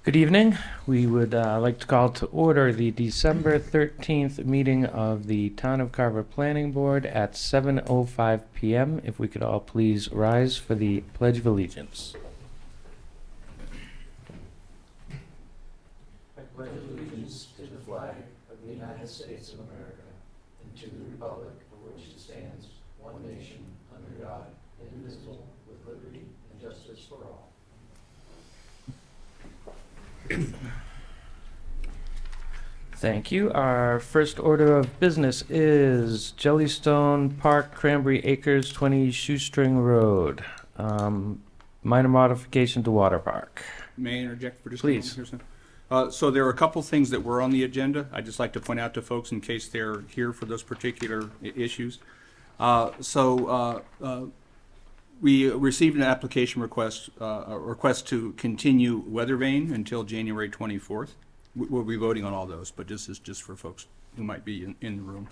Good evening. We would like to call to order the December 13th meeting of the Town of Carver Planning Board at 7:05 PM. If we could all please rise for the Pledge of Allegiance. I pledge allegiance to the flag of the United States of America and to the republic for which it stands, one nation, under God, indivisible, with liberty and justice for all. Thank you. Our first order of business is Jellystone Park, Cranberry Acres, 20 Shoestring Road. Minor modification to water park. May I interject for just Please. a moment here, sir? So there are a couple things that were on the agenda. I'd just like to point out to folks in case they're here for those particular issues. We received an application request, a request to continue Weather Vane until January 24th. We'll be voting on all those, but this is just for folks who might be in the room.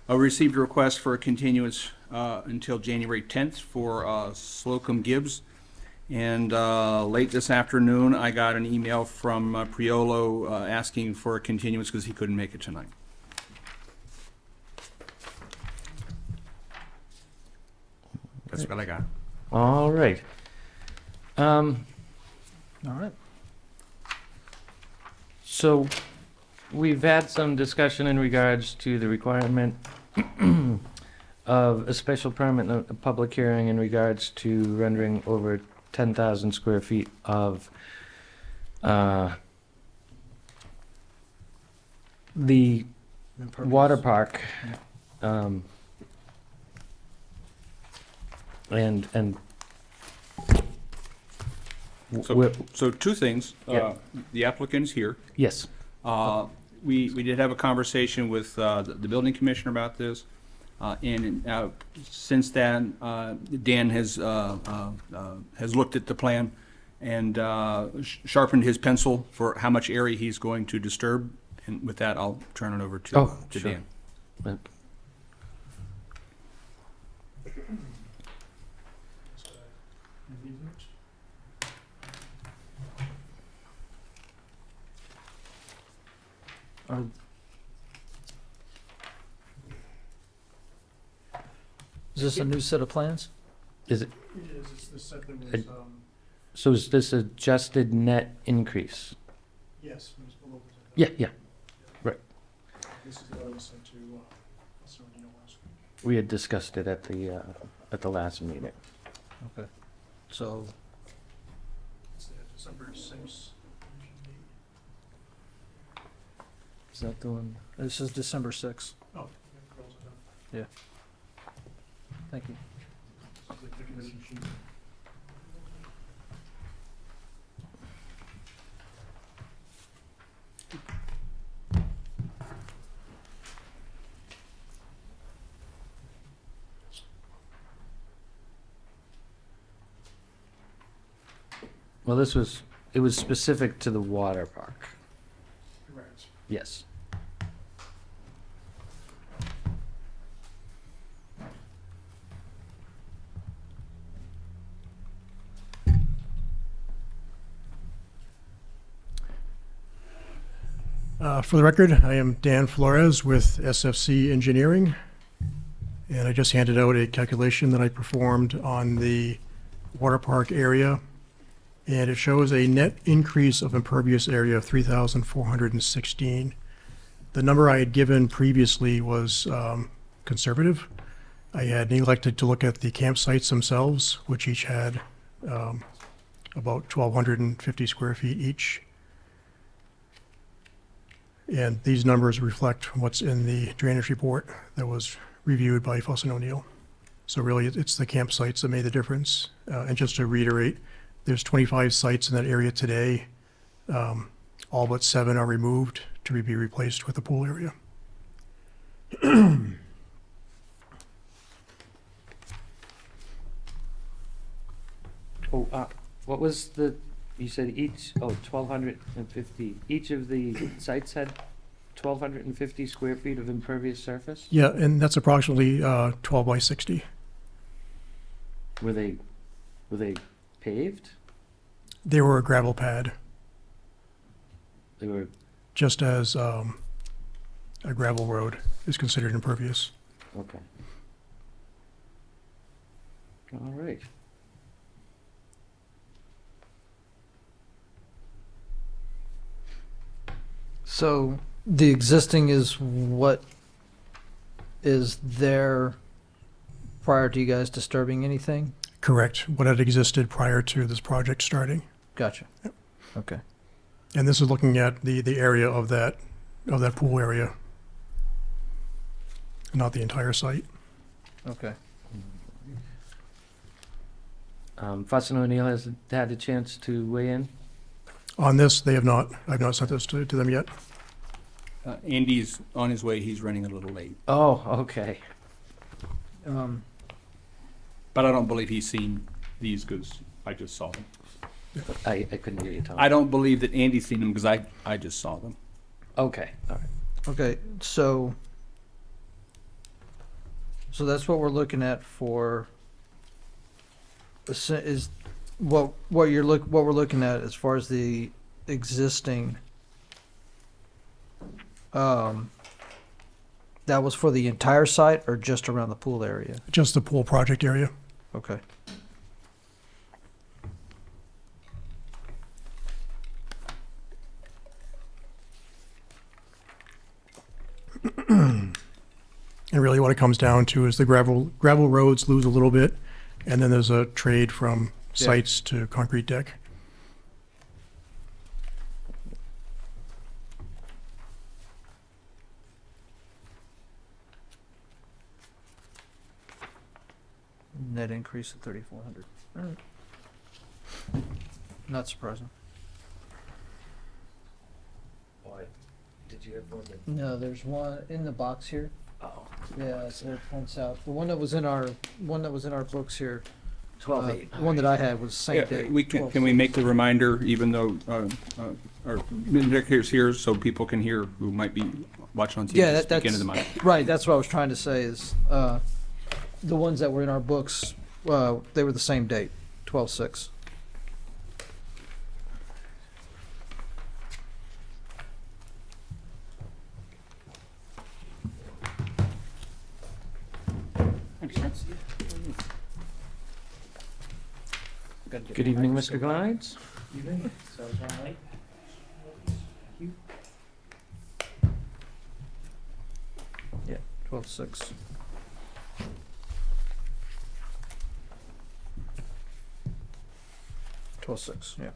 I received a request for a continuance until January 10th for Slocum Gibbs. And late this afternoon, I got an email from Priolo asking for a continuance because he couldn't make it tonight. That's what I got. All right. All right. So we've had some discussion in regards to the requirement of a special permit and a public hearing in regards to rendering over 10,000 square feet of the water park. And So two things. Yeah. The applicant's here. yes, We did have a conversation with the building commissioner about this. And since then, Dan has looked at the plan and sharpened his pencil for how much area he's going to disturb. And with that, I'll turn it over to sure. Dan. Is this a new set of plans? Is it, It is, it's the set that was, so is this adjusted net increase? yes, it was below the. Yeah. This is what I was sent to, Sarandino last week. We had discussed it at the last meeting. Okay. So, It's the December 6th. Is that the one? this is December 6th. Oh, yeah, close it up. Thank you. This is the commission sheet. Well, it was specific to the water park. Correct. Yes. For the record, I am Dan Flores with SFC Engineering, and I just handed out a calculation that I performed on the water park area, and it shows a net increase of impervious area of 3,416. The number I had given previously was conservative. I had neglected to look at the campsites themselves, which each had about 1,250 square feet each. And these numbers reflect what's in the drainage report that was reviewed by Fuss and O'Neill. So really, it's the campsites that made the difference. And just to reiterate, there's 25 sites in that area today. All but 7 are removed to be replaced with the pool area. What was you said 1,250, each of the sites had 1,250 square feet of impervious surface? Yeah, and that's approximately 12 by 60. Were they paved? They were a gravel pad. They were, just as a gravel road is considered impervious. okay. All right. So the existing is what is there prior to you guys disturbing anything? Correct, what had existed prior to this project starting. Gotcha. Okay. And this is looking at the area of that pool area, not the entire site. Okay. Fuss and O'Neill has had a chance to weigh in? On this, they have not, I've not sent this to them yet. Andy's on his way, he's running a little late. Oh, okay. But I don't believe he's seen these because I just saw them. I couldn't hear you, Tom. I don't believe that Andy's seen them because I just saw them. Okay, all right. Okay, so that's what we're looking at for is what we're looking at as far as the existing that was for the entire site or just around the pool area? Just the pool project area. Okay. And really what it comes down to is the gravel roads lose a little bit, and then there's a trade from Yeah. sites to concrete deck. Net increase of 3,400. All right. Not surprising. Why? Did you have one that? No, there's one in the box here. Oh. Yeah, so it points out the one that was in our books here. 12-8. The one that I had was same Yeah, day. we can we make the reminder, even though our executive's here, so people can hear who might be watching on TV? Yeah, speak into that's the mic. right. That's what I was trying to say is the ones that were in our books. They were the same date, 12/6. Good evening, Mr. Glides. Evening. So is that light? Yeah, 12/6. Yeah.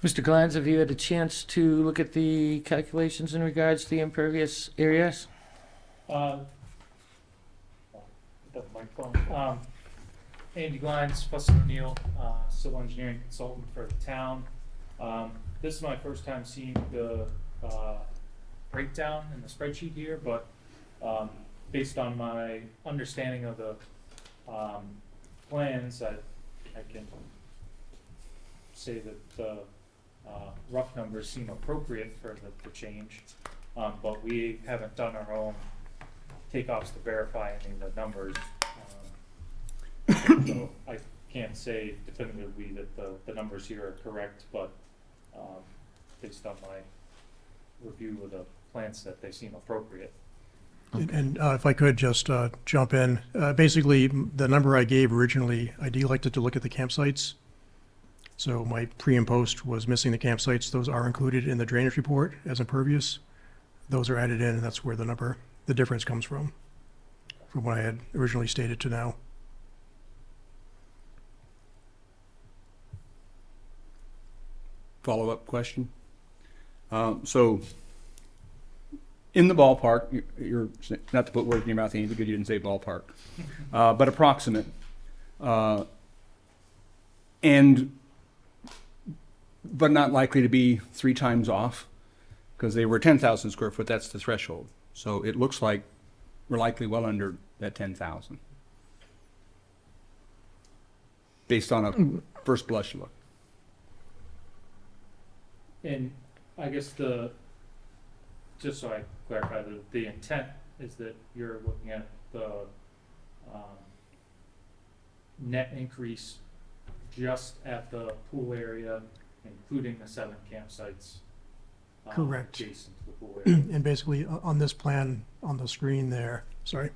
Mr. Glines, have you had a chance to look at the calculations in regards to the impervious areas? The microphone. Andy Glines, Fuss O'Neill, civil engineering consultant for the town. This is my first time seeing the breakdown in the spreadsheet here, but based on my understanding of the plans, I can say that the rough numbers seem appropriate for the change, but we haven't done our own takeoffs to verify any of the numbers. So I can't say definitively that the numbers here are correct, but based on my review of the plan set, they seem appropriate. And if I could just jump in, basically, the number I gave originally, I elected to look at the campsites. So my pre and post was missing the campsites. Those are included in the drainage report as impervious. Those are added in, and that's where the difference comes from what I had originally stated to now. Follow-up question? So, in the ballpark, you're, not to put words in your mouth, Andy, because you didn't say ballpark, but approximate. But not likely to be 3 times off, because they were 10,000 square foot, that's the threshold. So it looks like we're likely well under that 10,000. Based on a first blush look. And I guess just so I clarify, the intent is that you're looking at the net increase just at the pool area, including the 7 campsites. Correct. Adjacent to the pool area. And basically, on this plan on the screen there, sorry,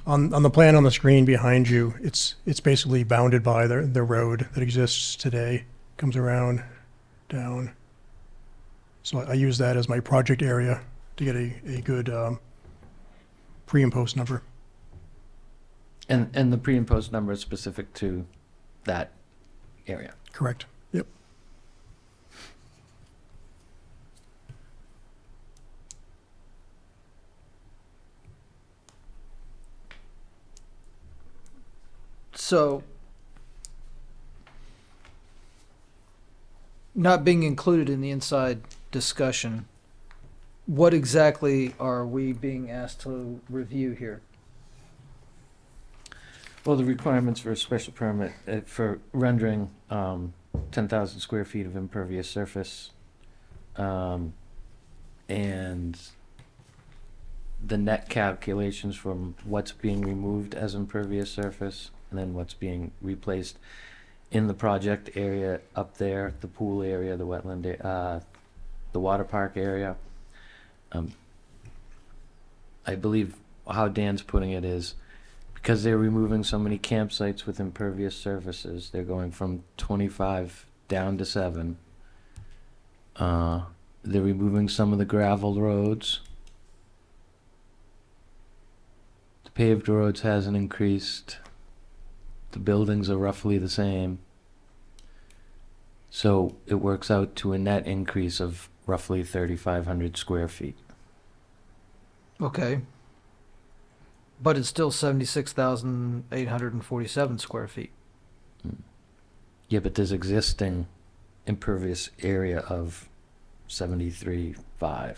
on the plan on the screen behind you, it's basically bounded by the road that exists today, comes around, down. So I use that as my project area to get a good pre and post number. And the pre and post number is specific to that area. Correct. Yep. So, not being included in the inside discussion, what exactly are we being asked to review here? Well, the requirements for a special permit for rendering 10,000 square feet of impervious surface, and the net calculations from what's being removed as impervious surface and then what's being replaced in the project area up there, the pool area, the wetland, the water park area. I believe how Dan's putting it is, because they're removing so many campsites with impervious surfaces, they're going from 25 down to 7. They're removing some of the gravel roads. The paved roads hasn't increased. The buildings are roughly the same. So it works out to a net increase of roughly 3,500 square feet. Okay. But it's still 76,847 square feet. Yeah, but there's existing impervious area of 73.5.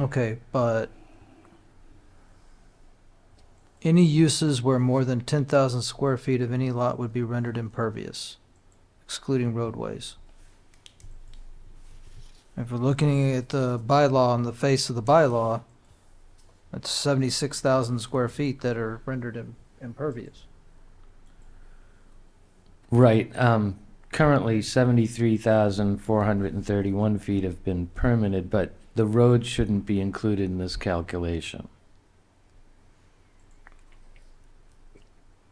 Okay, but any uses where more than 10,000 square feet of any lot would be rendered impervious, excluding roadways. If we're looking at the bylaw on the face of the bylaw, that's 76,000 square feet that are rendered impervious. Right. Currently, 73,431 feet have been permitted, but the road shouldn't be included in this calculation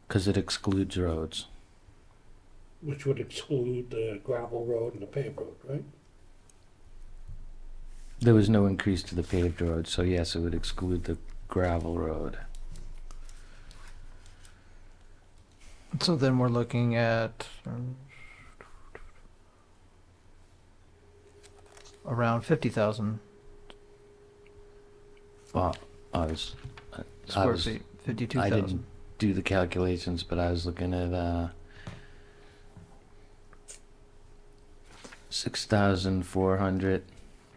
because it excludes roads. Which would exclude the gravel road and the paved road, right? There was no increase to the paved road, so yes, it would exclude the gravel road. So then we're looking at around 50,000 Well, I was, I square was, feet, I 52,000. didn't do the calculations, but I was looking at, 6,400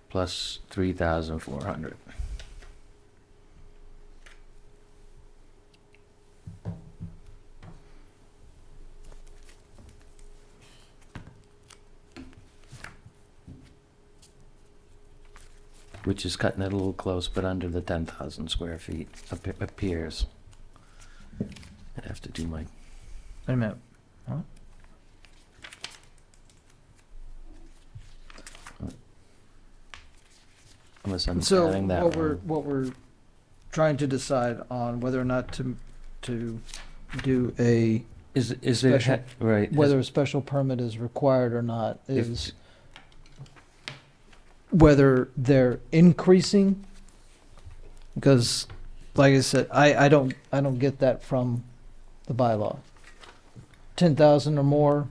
plus 3,400. Which is cutting it a little close, but under the 10,000 square feet appears. I'd have to do my, Wait a minute. unless I'm So adding that wrong. what we're trying to decide on whether or not to do a, Is there, special- right? whether a special permit is required or not If- is whether they're increasing. Because, like I said, I don't get that from the bylaw. 10,000 or more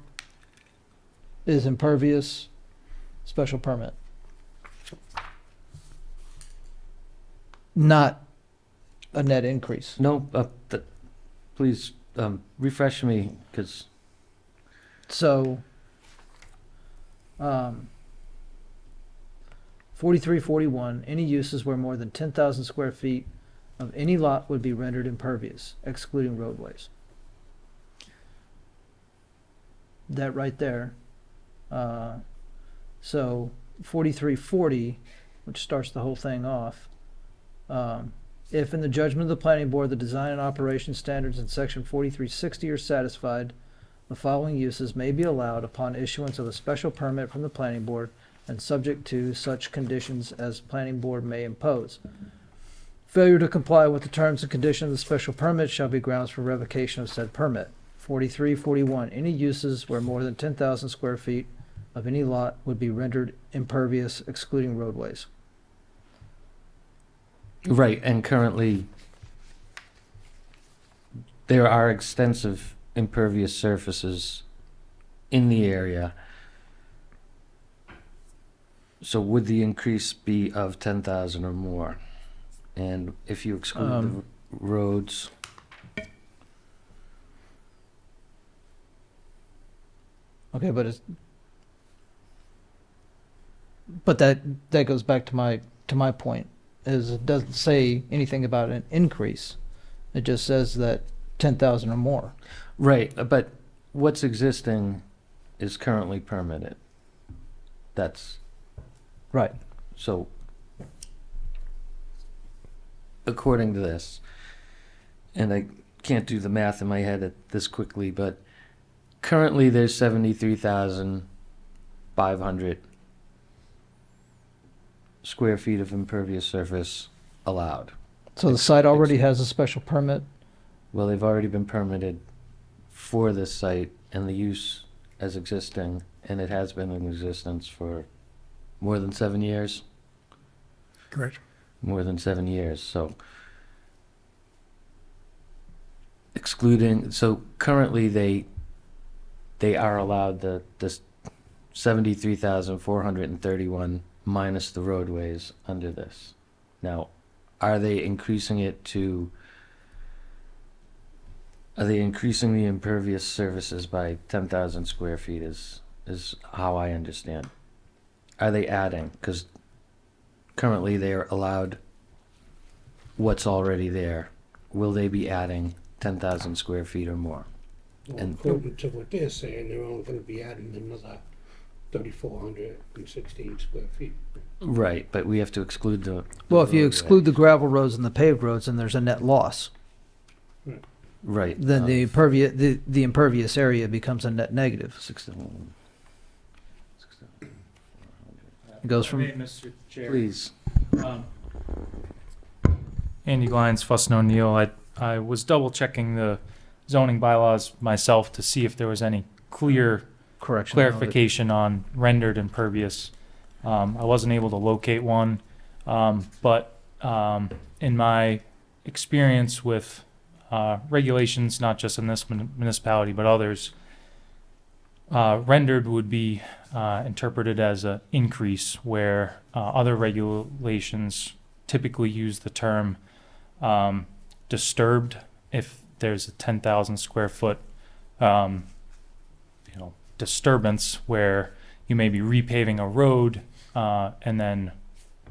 is impervious, special permit. Not a net increase. No, please, refresh me, because, So, 4341, any uses where more than 10,000 square feet of any lot would be rendered impervious, excluding roadways. That right there. So 4340, which starts the whole thing off, if in the judgment of the planning board, the design and operation standards in section 4360 are satisfied, the following uses may be allowed upon issuance of a special permit from the planning board and subject to such conditions as planning board may impose. Failure to comply with the terms and conditions of the special permit shall be grounds for revocation of said permit. 4341, any uses where more than 10,000 square feet of any lot would be rendered impervious, excluding roadways. right, and currently, there are extensive impervious surfaces in the area. So would the increase be of 10,000 or more? And if you exclude the Um, roads, Okay, but that goes back to my point, is it doesn't say anything about an increase. It just says that 10,000 or more. right, but what's existing is currently permitted. That's, Right. so, according to this, and I can't do the math in my head this quickly, but currently there's 73,500 square feet of impervious surface allowed. So the site already has a special permit. Well, they've already been permitted for this site and the use as existing, and it has been in existence for more than 7 years. Correct. More than 7 years, so excluding, so currently they are allowed this 73,431 minus the roadways under this. Now, are they increasing it to, are they increasing the impervious surfaces by 10,000 square feet is how I understand. Are they adding? Because currently they are allowed what's already there. Will they be adding 10,000 square feet or more? Well, And- according to what they're saying, they're only gonna be adding another 3,416 square feet. Right, but we have to exclude the. Well, if you roadway. exclude the gravel roads and the paved roads, then there's a net loss. Right. Then the impervious area becomes a net negative. 16. It goes If I from- may, Mr. Chair. Please. Andy Glines, Fuss and O'Neill. I was double checking the zoning bylaws myself to see if there was any clear Correction. clarification on rendered impervious. I wasn't able to locate one, but in my experience with regulations, not just in this municipality but others, rendered would be interpreted as an increase, where other regulations typically use the term disturbed if there's a 10,000 square foot disturbance where you may be repaving a road and then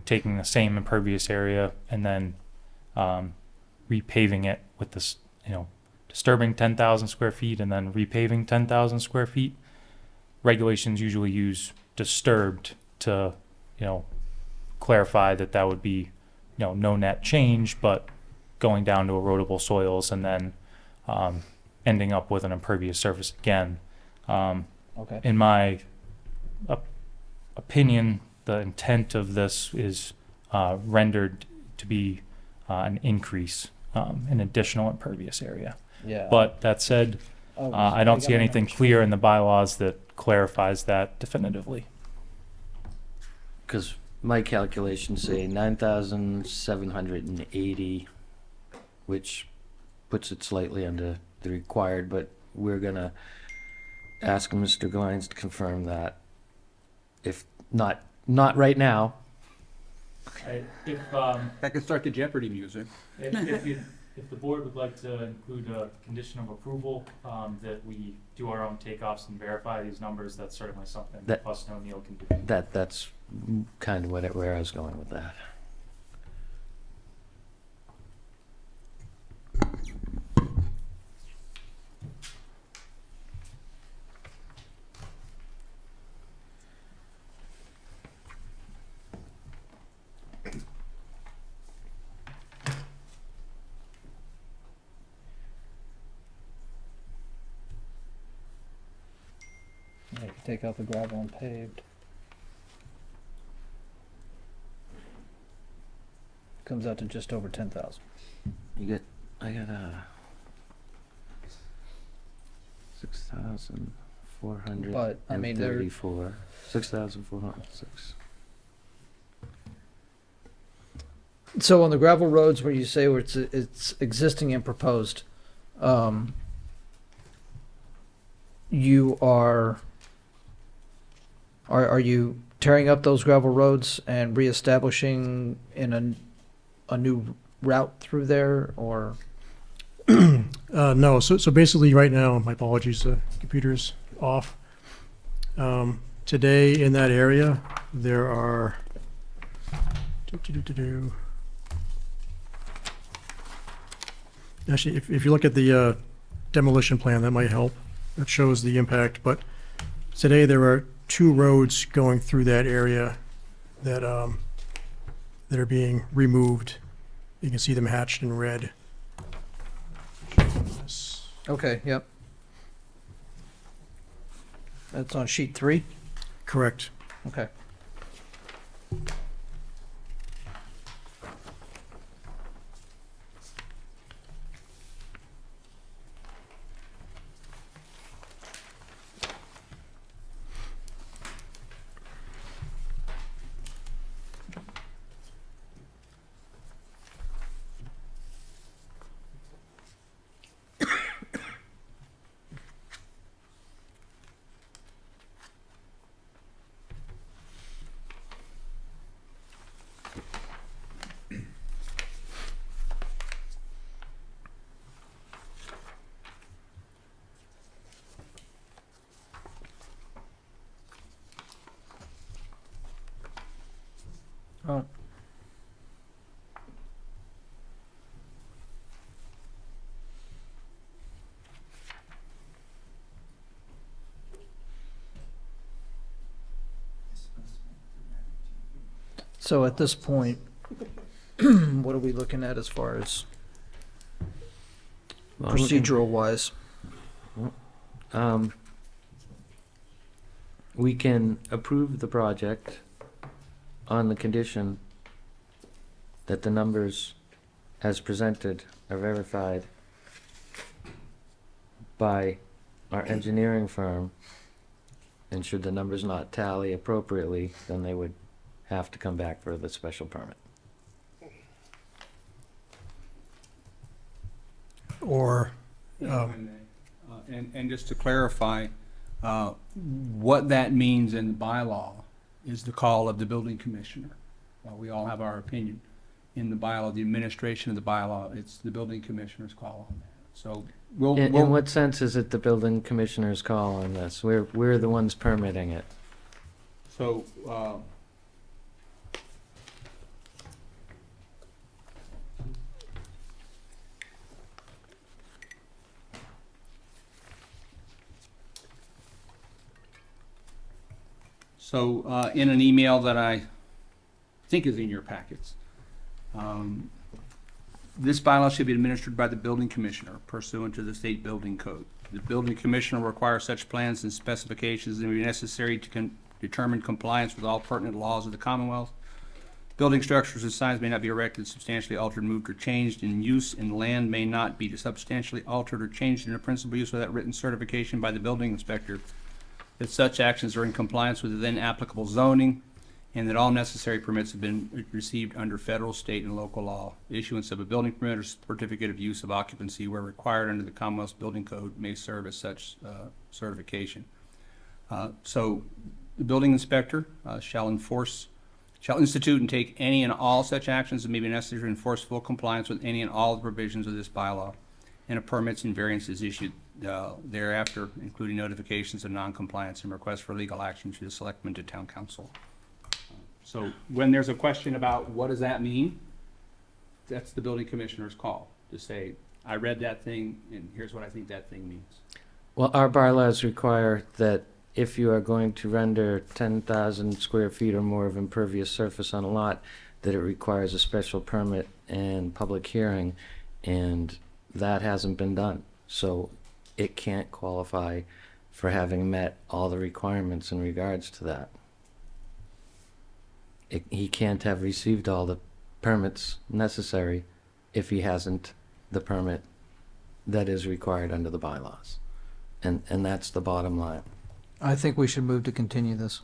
taking the same impervious area and then repaving it with this, disturbing 10,000 square feet and then repaving 10,000 square feet. Regulations usually use disturbed to, clarify that that would be, no net change, but going down to erodible soils and then ending up with an impervious surface again. Okay. In my opinion, the intent of this is rendered to be an increase, an additional impervious area. Yeah. But that said, Oh, I don't got see my anything numbers. clear in the bylaws that clarifies that definitively. Because my calculations say 9,780, which puts it slightly under the required, but we're gonna ask Mr. Glines to confirm that. If not right now. I can start the Jeopardy music. If the board would like to include a condition of approval, that we do our own takeoffs and verify these numbers, that's certainly something That- us and O'Neill can do. That's kind of where I was going with that. Yeah, you take out the gravel and paved. Comes out to just over 10,000. I got 6,434. But, I mean, there- 6,406. So on the gravel roads where you say where it's existing and proposed, you are you tearing up those gravel roads and reestablishing in a new route through there, or? No, so basically right now, my apologies, the computer's off. Today in that area, there are actually, if you look at the demolition plan, that might help. That shows the impact, but today there are 2 roads going through that area that that are being removed. You can see them hatched in red. Okay, yep. That's on sheet 3? Correct. Okay. Oh. So at this point, what are we looking at as far as Well, I'm looking- procedural wise? We can approve the project on the condition that the numbers as presented are verified by our engineering firm, and should the numbers not tally appropriately, then they would have to come back for the special permit. Or, And just to clarify, What that means in the bylaw is the call of the building commissioner. While we all have our opinion, in the bylaw, the administration of the bylaw, it's the building commissioner's call on that. So In what sense is it the building commissioner's call on this? We're the ones permitting it. So, in an email that I think is in your packets, this bylaw should be administered by the building commissioner pursuant to the state building code. The building commissioner requires such plans and specifications that may be necessary to determine compliance with all pertinent laws of the Commonwealth. Building structures and signs may not be erected, substantially altered, moved, or changed in use, and land may not be substantially altered or changed in a principal use without written certification by the building inspector that such actions are in compliance with the then applicable zoning, and that all necessary permits have been received under federal, state, and local law. The issuance of a building permit or certificate of use of occupancy where required under the Commonwealth's building code may serve as such certification. So the building inspector shall institute and take any and all such actions that may be necessary to enforce full compliance with any and all the provisions of this bylaw, and a permits and variances issued thereafter, including notifications of non-compliance and requests for legal action to the selectmen to town council. So when there's a question about what does that mean, that's the building commissioner's call to say, I read that thing and here's what I think that thing means. Well, our bylaws require that if you are going to render 10,000 square feet or more of impervious surface on a lot, that it requires a special permit and public hearing, and that hasn't been done. So it can't qualify for having met all the requirements in regards to that. He can't have received all the permits necessary if he hasn't the permit that is required under the bylaws. And that's the bottom line. I think we should move to continue this.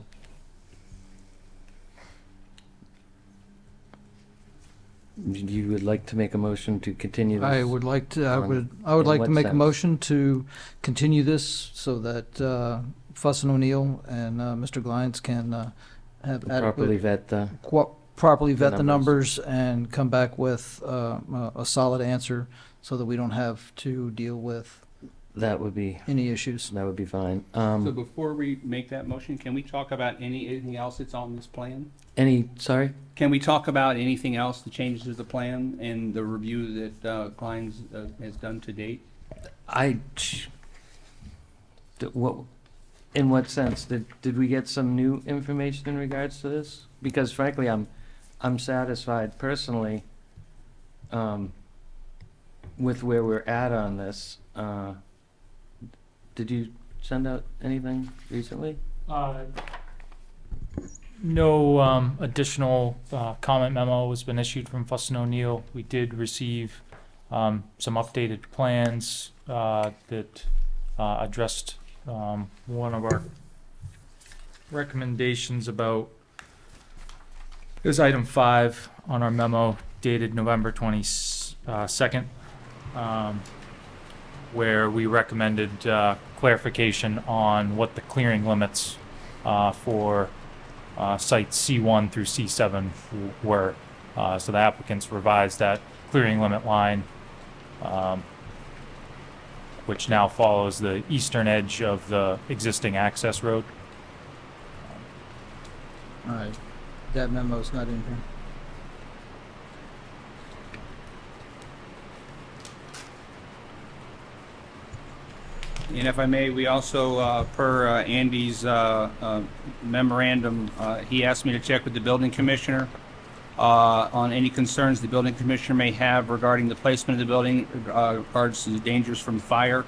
You would like to make a motion to continue this? I would like to, I On- would in like to what make a sense? motion to continue this so that Fuss and O'Neill and Mr. Glines can have Properly adequate, vet the, properly the vet the numbers and come back with a solid answer so that we don't have to deal with that would be issues. fine. So before we make that motion, can we talk about anything else that's on this plan? Sorry? Can we talk about anything else, the changes to the plan and the review that Klein's has done to date? In what sense? Did we get some new information in regards to this? Because frankly, I'm satisfied personally with where we're at on this. Did you send out anything recently? No additional comment memo has been issued from Fuss and O'Neill. We did receive some updated plans that addressed one of our recommendations about, it was item 5 on our memo dated November 22nd, where we recommended clarification on what the clearing limits for sites C1 through C7 were. So the applicants revised that clearing limit line, which now follows the eastern edge of the existing access road. All right, that memo's not in here. And if I may, we also, per Andy's memorandum, he asked me to check with the building commissioner on any concerns the building commissioner may have regarding the placement of the building, regards to the dangers from fire,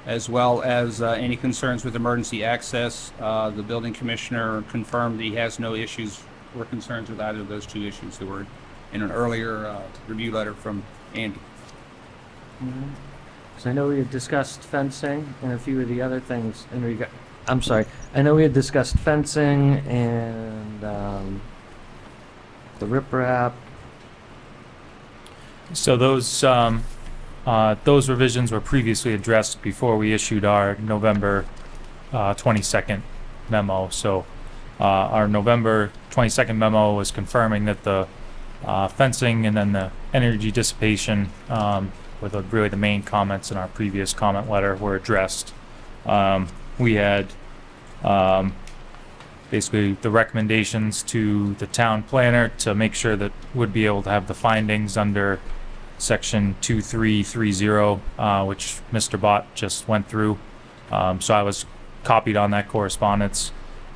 as well as any concerns with emergency access. The building commissioner confirmed that he has no issues or concerns with either of those two issues that were in an earlier review letter from Andy. So I know we had discussed fencing and a few of the other things in regard, I'm sorry, I know we had discussed fencing and the riprap. So those revisions were previously addressed before we issued our November 22nd memo. So our November 22nd memo was confirming that the fencing and then the energy dissipation were really the main comments in our previous comment letter were addressed. We had basically the recommendations to the town planner to make sure that would be able to have the findings under section 2330, which Mr. Bott just went through. So I was copied on that correspondence.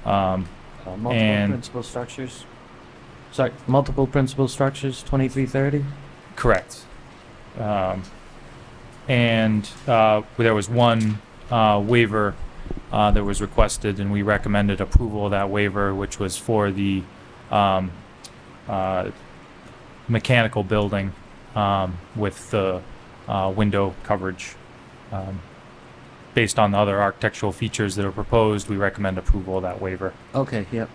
Multiple And- principal structures? Sorry, multiple principal structures, 2330? Correct. And there was one waiver that was requested, and we recommended approval of that waiver, which was for the mechanical building with the window coverage. Based on the other architectural features that are proposed, we recommend approval of that waiver. Okay, yep.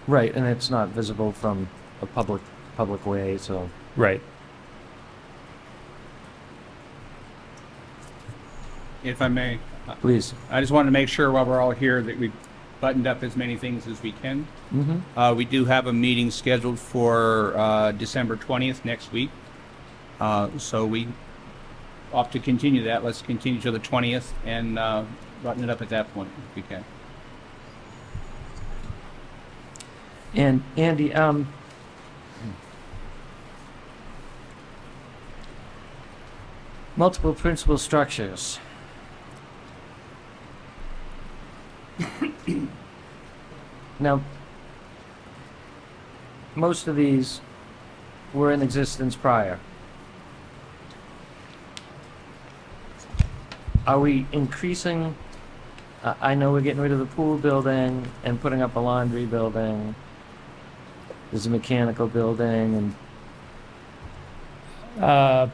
Right, and it's not visible from a public way, so. Right. If I may, Please. I just wanted to make sure while we're all here that we've buttoned up as many things as we can. Mm-hmm. We do have a meeting scheduled for December 20th next week. So we opt to continue that. Let's continue to the 20th and button it up at that point if we can. And Andy, multiple principal structures. Now, most of these were in existence prior. Are we increasing? I know we're getting rid of the pool building and putting up a laundry building. There's a mechanical building and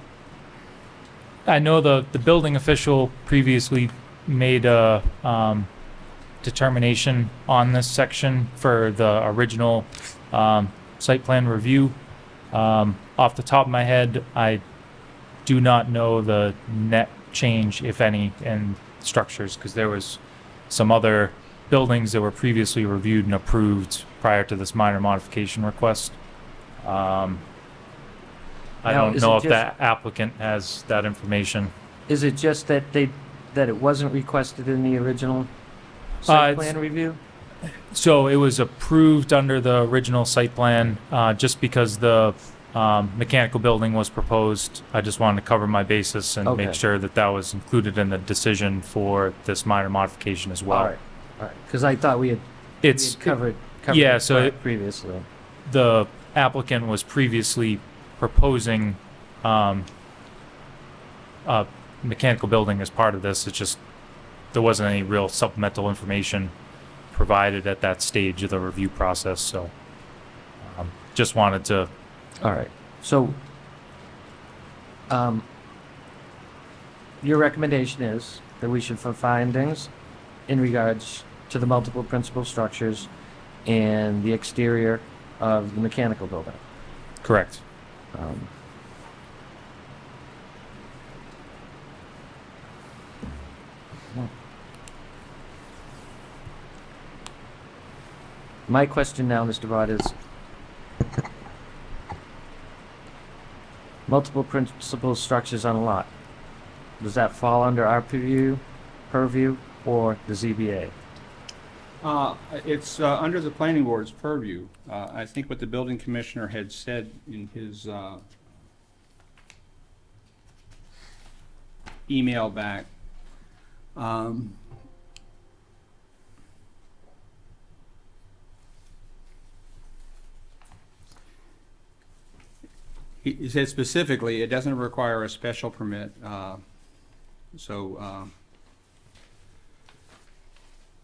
I know the building official previously made a determination on this section for the original site plan review. Off the top of my head, I do not know the net change, if any, in structures, because there was some other buildings that were previously reviewed and approved prior to this minor modification request. I Now, don't is know it if that applicant has that information. is it just that that it wasn't requested in the original site it's- plan review? So it was approved under the original site plan, just because the mechanical building was proposed. I just wanted to cover my basis and Okay. make sure that that was included in the decision for this minor modification as well. All right. Because I thought we had It's, covered yeah, it so it- previously. the applicant was previously proposing a mechanical building as part of this. It's just, there wasn't any real supplemental information provided at that stage of the review process, so just wanted to. All right. So, your recommendation is that we should find findings in regards to the multiple principal structures and the exterior of the mechanical building. Correct. Um, My question now, Mr. Rod, is multiple principal structures on a lot. Does that fall under our purview, or the ZBA? It's under the planning board's purview. I think what the building commissioner had said in his email back, he said specifically, it doesn't require a special permit,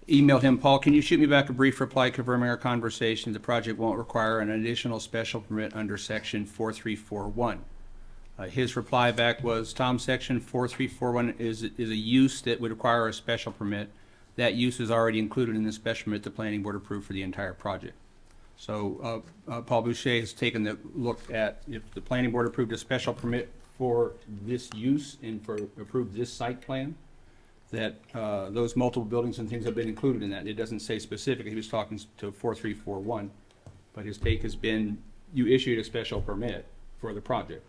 emailed him, Paul, can you shoot me back a brief reply confirming our conversation? The project won't require an additional special permit under section 4341. His reply back was, Tom, section 4341 is a use that would require a special permit. That use is already included in the special permit the planning board approved for the entire project. So Paul Boucher has taken the look at if the planning board approved a special permit for this use and approved this site plan, that those multiple buildings and things have been included in that. It doesn't say specifically, he was talking to 4341, but his take has been, you issued a special permit for the project,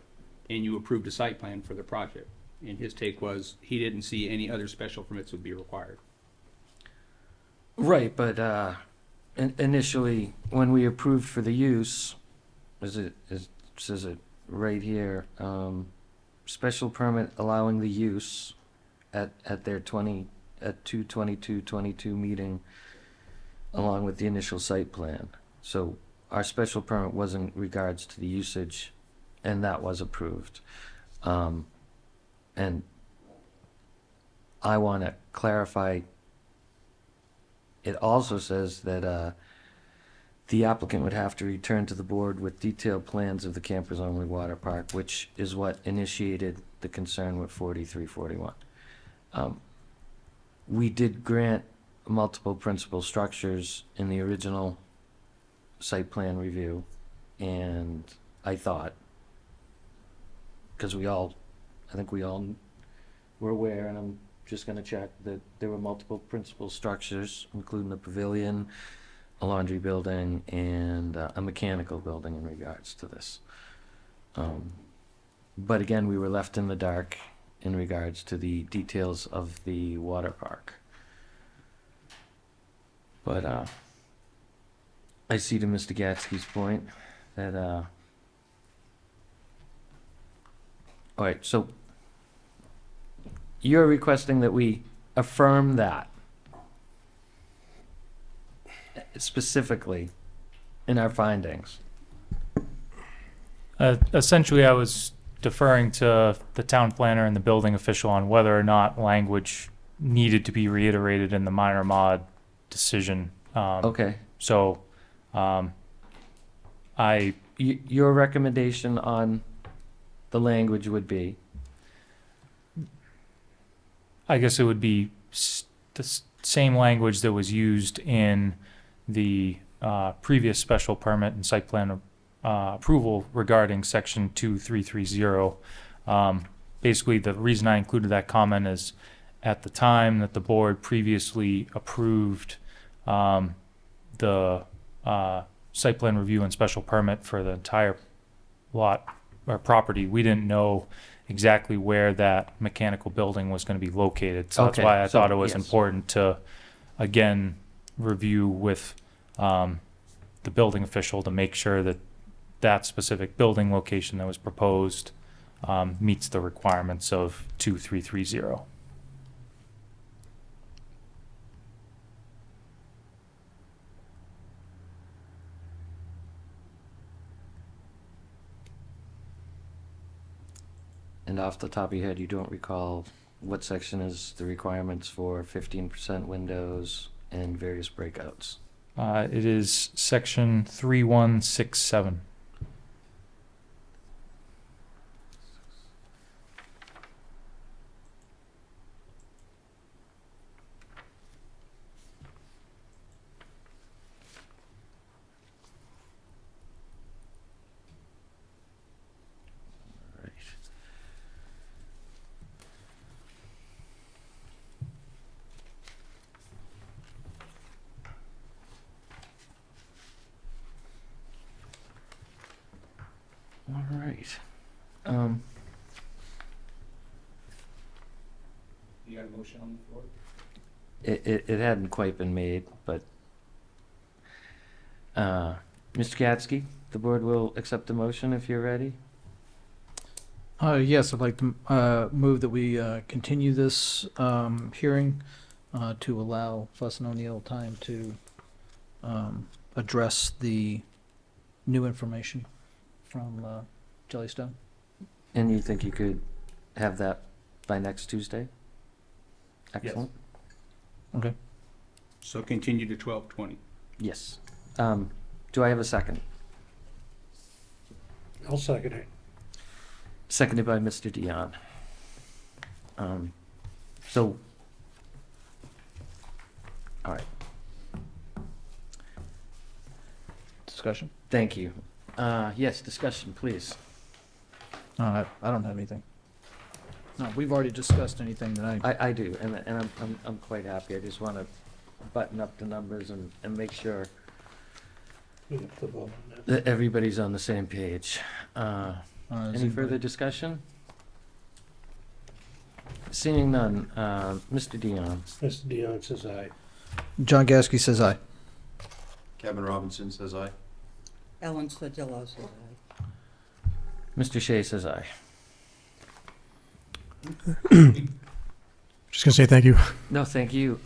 and you approved a site plan for the project. And his take was, he didn't see any other special permits would be required. Right, but initially, when we approved for the use, says it right here, special permit allowing the use at their 2/22/22 meeting, along with the initial site plan. So our special permit was in regards to the usage, and that was approved. And I want to clarify, it also says that the applicant would have to return to the board with detailed plans of the campers-only water park, which is what initiated the concern with 4341. We did grant multiple principal structures in the original site plan review, and I thought, because I think we all were aware, and I'm just gonna check, that there were multiple principal structures, including the pavilion, a laundry building, and a mechanical building in regards to this. But again, we were left in the dark in regards to the details of the water park. But I see to Mr. Gatsky's point that, all right, so you're requesting that we affirm that specifically in our findings. Essentially, I was deferring to the town planner and the building official on whether or not language needed to be reiterated in the minor mod decision. Okay. So, Your recommendation on the language would be? I guess it would be the same language that was used in the previous special permit and site plan approval regarding section 2330. Basically, the reason I included that comment is at the time that the board previously approved the site plan review and special permit for the entire lot or property, we didn't know exactly where that mechanical building was going to be located. So that's Okay, why I so, thought it was yes. important to, again, review with the building official to make sure that that specific building location that was proposed meets the requirements of 2330. And off the top of your head, you don't recall what section is the requirements for 15% windows and various breakouts? It is section 3167. Right. All right. You got a motion on the floor? It hadn't quite been made, but Mr. Gatsky, the board will accept the motion if you're ready. Yes, I'd like to move that we continue this hearing to allow Fuss and O'Neill time to address the new information from Jellystone. And you think you could have that by next Tuesday? Excellent. Okay. So continue to 12/20. Yes. Do I have a second? I'll second it. Seconded by Mr. Dion. So, all right, Discussion? thank you. Yes, discussion, please. I don't have anything. No, we've already discussed anything tonight. I do, and I'm quite happy. I just want to button up the numbers and make sure We have to vote on that. that everybody's on the same page. Does Any anybody- further discussion? Seeing none, Mr. Dion. Mr. Dion says aye. John Gasky says aye. Kevin Robinson says aye. Ellen Sodillo says aye. Mr. Shea says aye. Just gonna say thank you. No, thank you.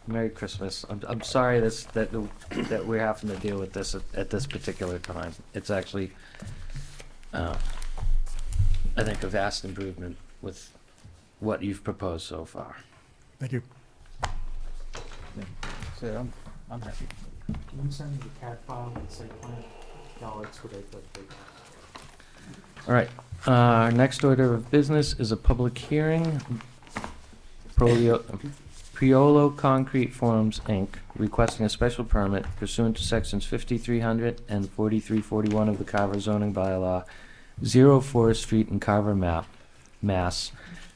Merry Christmas. I'm sorry that we're having to deal with this at this particular time. It's actually, I think, a vast improvement with what you've proposed so far. Thank you. So I'm happy. Can you send me the CAD file and say plan? I'll expedite that. All right, our next order of business is a public hearing. Priolo Concrete Forms, Inc., requesting a special permit pursuant to sections 5300 and 4341 of the Carver zoning bylaw, 0 Forest Street in Carver, Mass.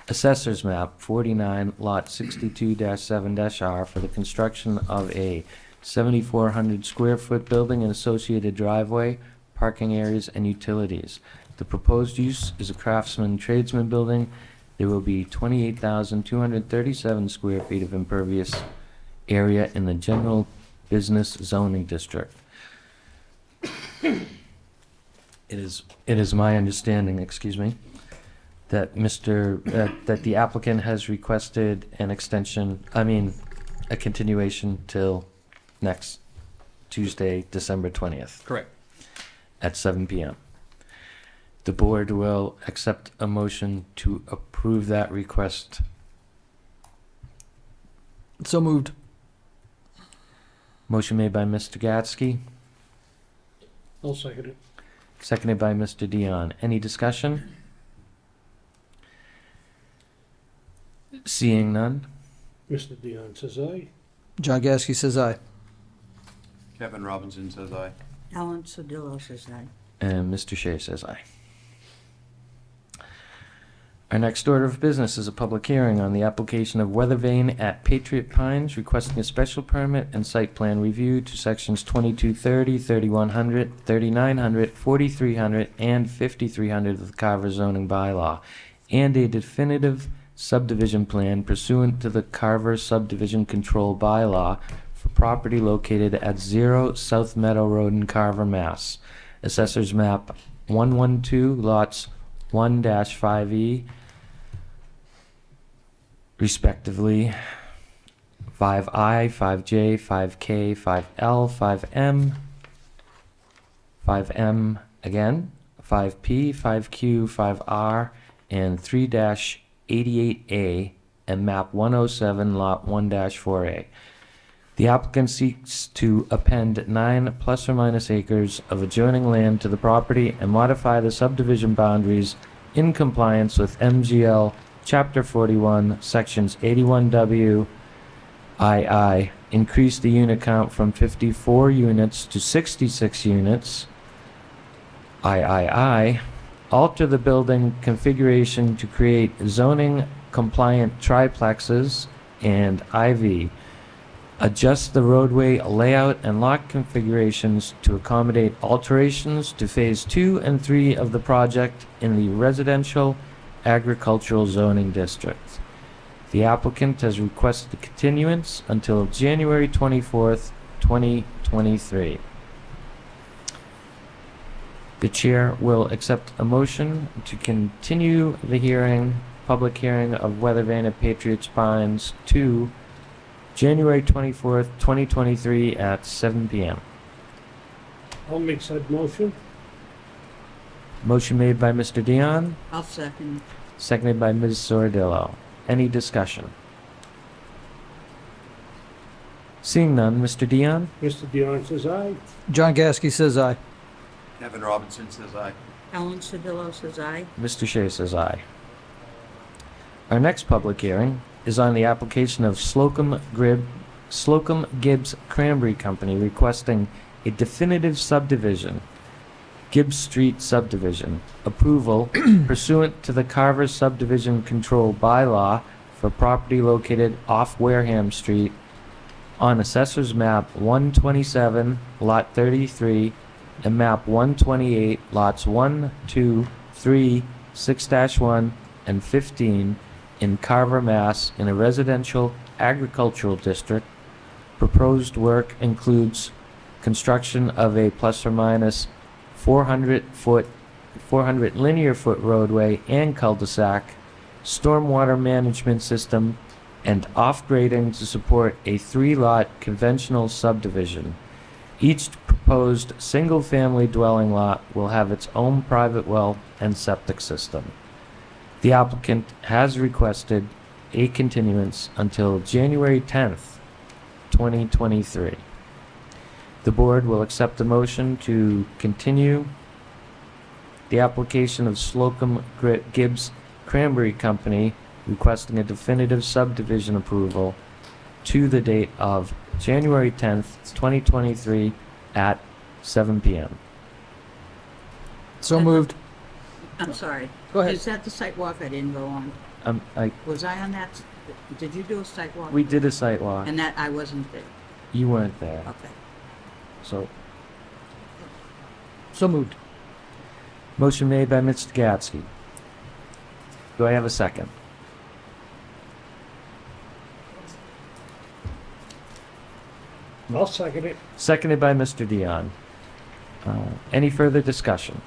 Assessors map 49, lot 62-7-R for the construction of a 7,400 square foot building and associated driveway, parking areas, and utilities. The proposed use is a craftsman tradesman building. There will be 28,237 square feet of impervious area in the general business zoning district. It is my understanding, excuse me, that that the applicant has requested an extension, a continuation till next Tuesday, December 20th Correct. at 7 PM. The board will accept a motion to approve that request. So moved. Motion made by Mr. Gatsky, I'll second it. seconded by Mr. Dion. Any discussion? Seeing none, Mr. Dion says aye. John Gasky says aye. Kevin Robinson says aye. Ellen Sodillo says aye. and Mr. Shea says aye. Our next order of business is a public hearing on the application of weather vane at Patriot Pines, requesting a special permit and site plan review to sections 2230, 3100, 3900, 4300, and 5300 of the Carver zoning bylaw, and a definitive subdivision plan pursuant to the Carver subdivision control bylaw for property located at 0 South Meadow Road in Carver, Mass. Assessors map 112, lots 1-5E, respectively, 5I, 5J, 5K, 5L, 5M, 5M again, 5P, 5Q, 5R, and 3-88A, and map 107, lot 1-4A. The applicant seeks to append 9 plus or minus acres of adjoining land to the property and modify the subdivision boundaries in compliance with MGL Chapter 41, Sections 81W, II, increase the unit count from 54 units to 66 units, III, alter the building configuration to create zoning compliant triplexes, and IV, adjust the roadway layout and lot configurations to accommodate alterations to Phase 2 and 3 of the project in the residential agricultural zoning district. The applicant has requested continuance until January 24th, 2023. The chair will accept a motion to continue the public hearing of weather vane at Patriots Pines to January 24th, 2023 at 7 PM. I'll make said motion. Motion made by Mr. Dion, I'll second. seconded by Ms. Sordillo. Any discussion? Seeing none, Mr. Dion, Mr. Dion says aye. John Gasky says aye. Kevin Robinson says aye. Ellen Sodillo says aye. Mr. Shea says aye. Our next public hearing is on the application of Slocum Gibbs Cranberry Company requesting a definitive subdivision Gibbs Street subdivision. Approval pursuant to the Carver subdivision control bylaw for property located off Wareham Street on Assessor's Map 127, Lot 33, and Map 128, Lots 1, 2, 3, 6-1, and 15 in Carver, Mass. In a residential agricultural district. Proposed work includes construction of a plus or minus 400 linear foot roadway and cul-de-sac, stormwater management system, and off-grading to support a 3-lot conventional subdivision. Each proposed single-family dwelling lot will have its own private well and septic system. The applicant has requested a continuance until January 10th, 2023. The board will accept the motion to continue the application of Slocum Gibbs Cranberry Company requesting a definitive subdivision approval to the date of January 10th, 2023 at 7 p.m. So moved. I'm sorry. Go ahead. Is that the site walk I didn't go on? Was I on that? Did you do a site walk? We did a site walk. And that, I wasn't there. You weren't there, Okay. so. So moved. Motion made by Mr. Gatsky. Do I have a second? I'll second it. Seconded by Mr. Dion. Any further discussion?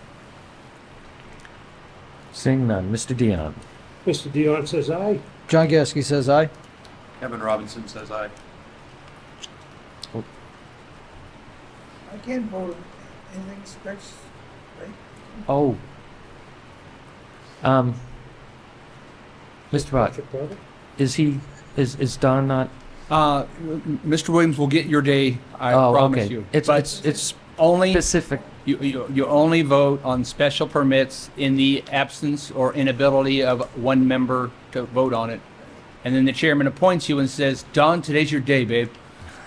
Seeing none. Mr. Dion. Mr. Dion says aye. John Gasky says aye. Kevin Robinson says aye. I can't vote anything special, right? Oh. Mr. Bott, Your brother? is Don not? Mr. Williams will get your day, I Oh, promise okay. you. It's But only, specific. you only vote on special permits in the absence or inability of one member to vote on it. And then the chairman appoints you and says, Don, today's your day, babe.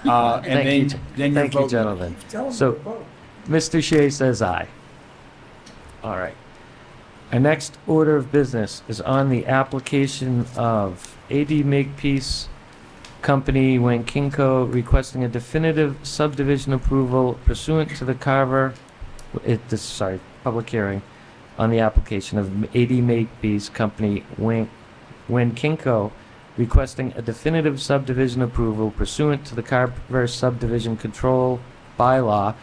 And Thank you. then you're Thank you, voting. gentlemen. Tell them So- to vote. Mr. Shea says aye. All right. Our next order of business is on the application of AD Makepeace Company, Wankinko, requesting a definitive subdivision approval pursuant to the Carver, public hearing on the application of AD Makepeace Company, Wankinko, requesting a definitive subdivision approval pursuant to the Carver subdivision control bylaw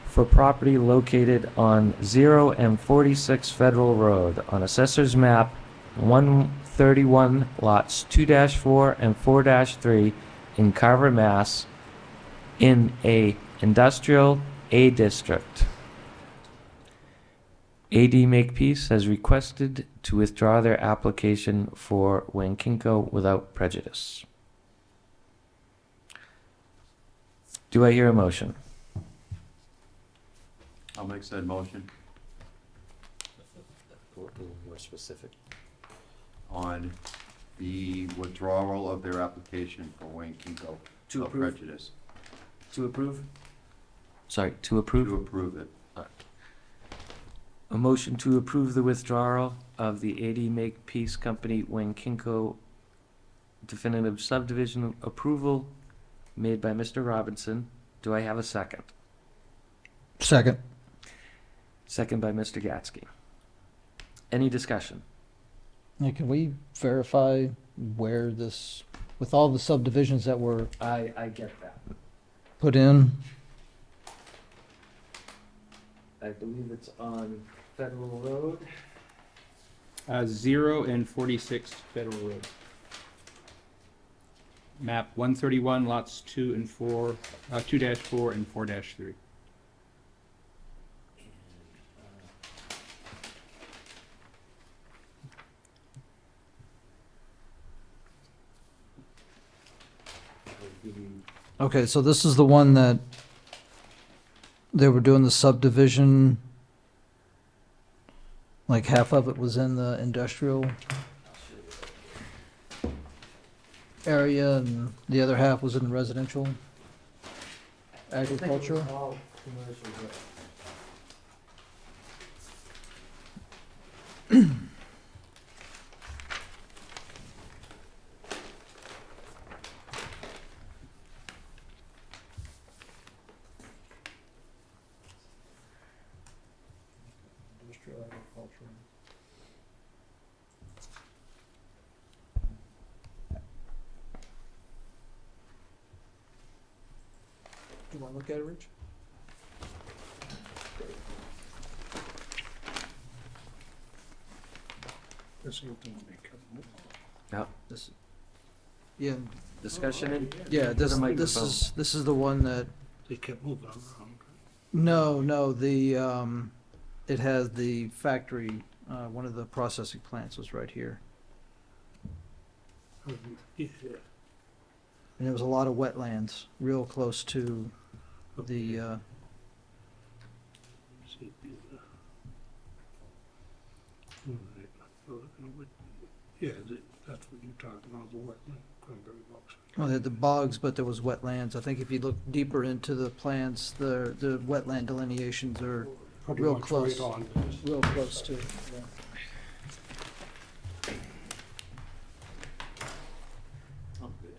for property located on 0 and 46 Federal Road on Assessor's Map 131, lots 2-4 and 4-3 in Carver, Mass. In a industrial A district. AD Makepeace has requested to withdraw their application for Wankinko without prejudice. Do I hear a motion? I'll make said motion More specific. on the withdrawal of their application for Wayne Kinko To of approve? prejudice. To approve? Sorry, to approve? To approve it. A motion to approve the withdrawal of the AD Makepeace Company Wankinko definitive subdivision approval made by Mr. Robinson. Do I have a second? Second. Second by Mr. Gatsky. Any discussion? Now, can we verify where this, with all the subdivisions that were I get that. put in? I believe it's on Federal Road. 0 and 46 Federal Road. Map 131, lots 2 and 4, 2-4 and 4-3. Okay, so this is the one that they were doing the subdivision, like half of it was in the industrial area and the other half was in residential agriculture. industrial agricultural. Do you wanna look at it, Rich? This ain't the one they cut. This, yeah, Discussion in? yeah, this microphone. is the one that, They kept moving around. no, the, it has the factory, one of the processing plants was right here. Yeah. And there was a lot of wetlands, real close to the, See, all right. Yeah, that's what you're talking about, the wetland, cranberry box. well, they had the bogs, but there was wetlands. I think if you look deeper into the plans, the wetland delineations are Pretty real much close. right on this. real close to, yeah. Oh, good.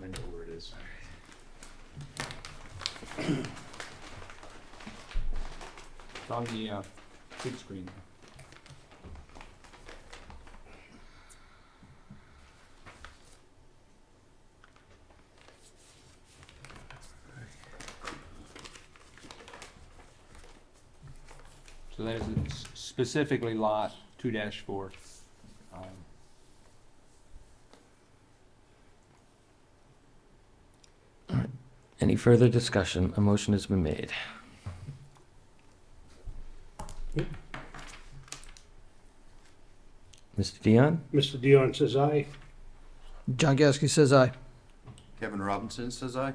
I know where it is. It's on the big screen. So that is specifically lot 2-4. Any further discussion? A motion has been made. Mr. Dion? Mr. Dion says aye. John Gasky says aye. Kevin Robinson says aye.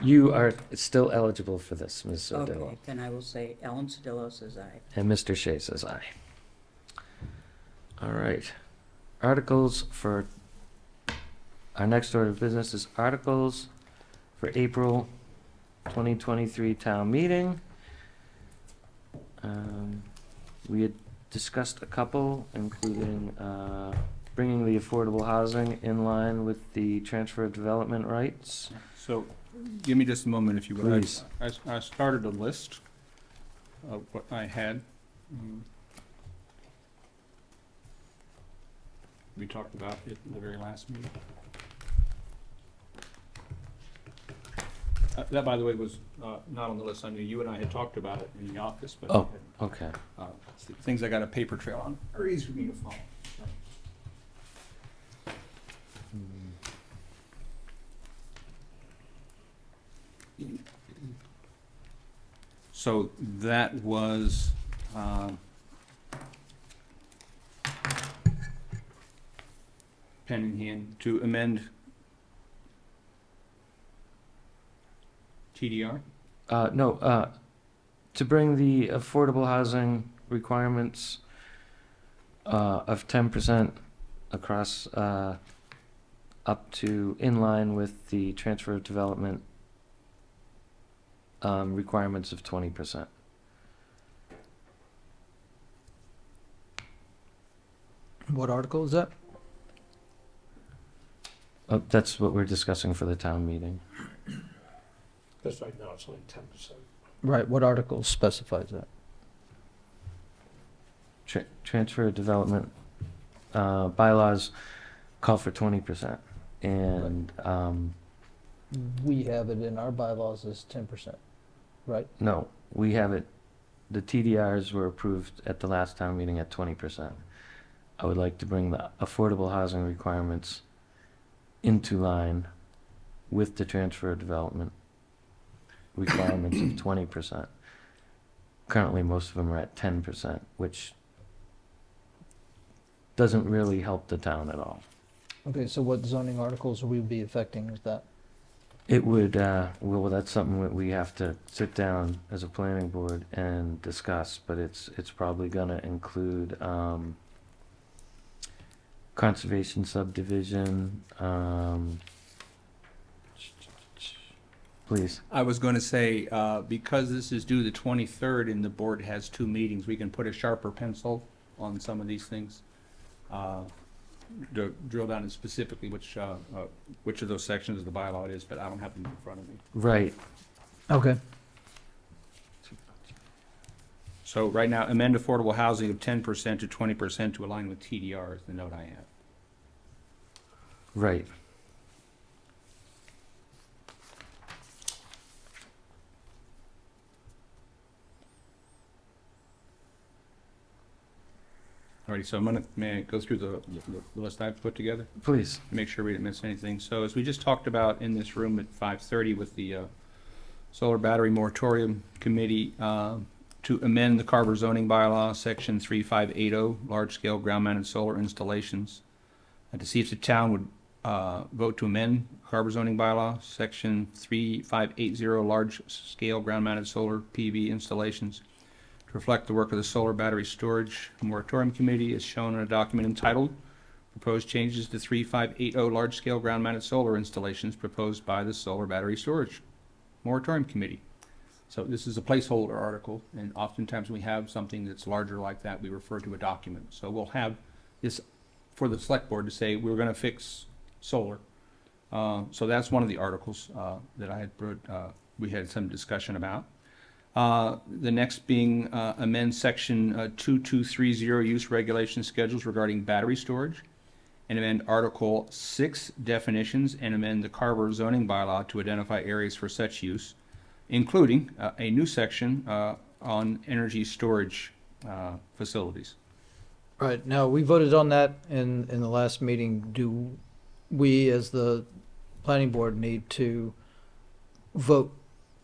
You are still eligible for this, Ms. Sodillo. Okay, then I will say Ellen Sodillo says aye. And Mr. Shea says aye. All right. Articles for, our next order of business is articles for April 2023 town meeting. We had discussed a couple, including bringing the affordable housing in line with the transfer of development rights. So, give me just a moment if you would. Please. I started a list of what I had. We talked about it in the very last meeting. That, by the way, was not on the list. I knew you and I had talked about it in the office, but Oh, okay. things I got a paper trail on are easy for me to follow. So that was, pen in hand, to amend TDR? No, to bring the affordable housing requirements of 10% across, up to in line with the transfer of development requirements of 20%. What article is that? That's what we're discussing for the town meeting. Because right now it's only 10%. Right, what article specifies that? Transfer of development bylaws call for 20%. And, We have it in our bylaws as 10%, right? no, we have it, the TDRs were approved at the last town meeting at 20%. I would like to bring the affordable housing requirements into line with the transfer of development requirements of 20%. Currently, most of them are at 10%, which doesn't really help the town at all. Okay, so what zoning articles will we be affecting with that? It would, well, that's something that we have to sit down as a planning board and discuss, but it's probably gonna include, conservation subdivision, please. I was going to say, because this is due the 23rd and the board has 2 meetings, we can put a sharper pencil on some of these things. To drill down in specifically which of those sections of the bylaw it is, but I don't have them in front of me. Right. Okay. So right now, amend affordable housing of 10% to 20% to align with TDR is the note I have. Right. Alrighty, so may I go through the list I've put together? Please. Make sure we didn't miss anything. So as we just talked about in this room at 5:30 with the Solar Battery Moratorium Committee, to amend the Carver zoning bylaw, section 3580, large-scale ground-mounted solar installations, and to see if the town would vote to amend Carver zoning bylaw, section 3580, large-scale ground-mounted solar PV installations, to reflect the work of the Solar Battery Storage Moratorium Committee as shown in a document entitled Proposed Changes to 3580 Large-Scale Ground-Mounted Solar Installations Proposed by the Solar Battery Storage Moratorium Committee. So this is a placeholder article, and oftentimes when we have something that's larger like that, we refer to a document. So we'll have this for the select board to say, we're gonna fix solar. So that's one of the articles that I had we had some discussion about. The next being amend section 2230 use regulation schedules regarding battery storage, and amend Article 6 definitions, and amend the Carver zoning bylaw to identify areas for such use, including a new section on energy storage facilities. Right, now, we voted on that in the last meeting. Do we, as the planning board, need to vote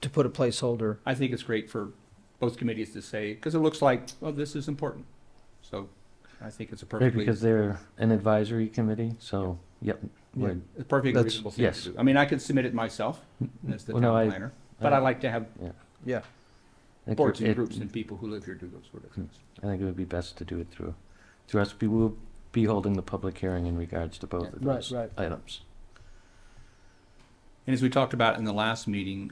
to put a placeholder? I think it's great for both committees to say, because it looks like, oh, this is important. So I think it's a Right, perfectly, because they're an advisory committee, so, yep. Yeah. we're- a perfectly That's- reasonable thing yes. to do. I mean, I could submit it myself as the Well, no, town planner, but I like to have Yeah. I think boards and it- groups and people who live here do those sort of things. I think it would be best to do it through us. We will be holding the public hearing in regards to both of Right, those right. items. And as we talked about in the last meeting,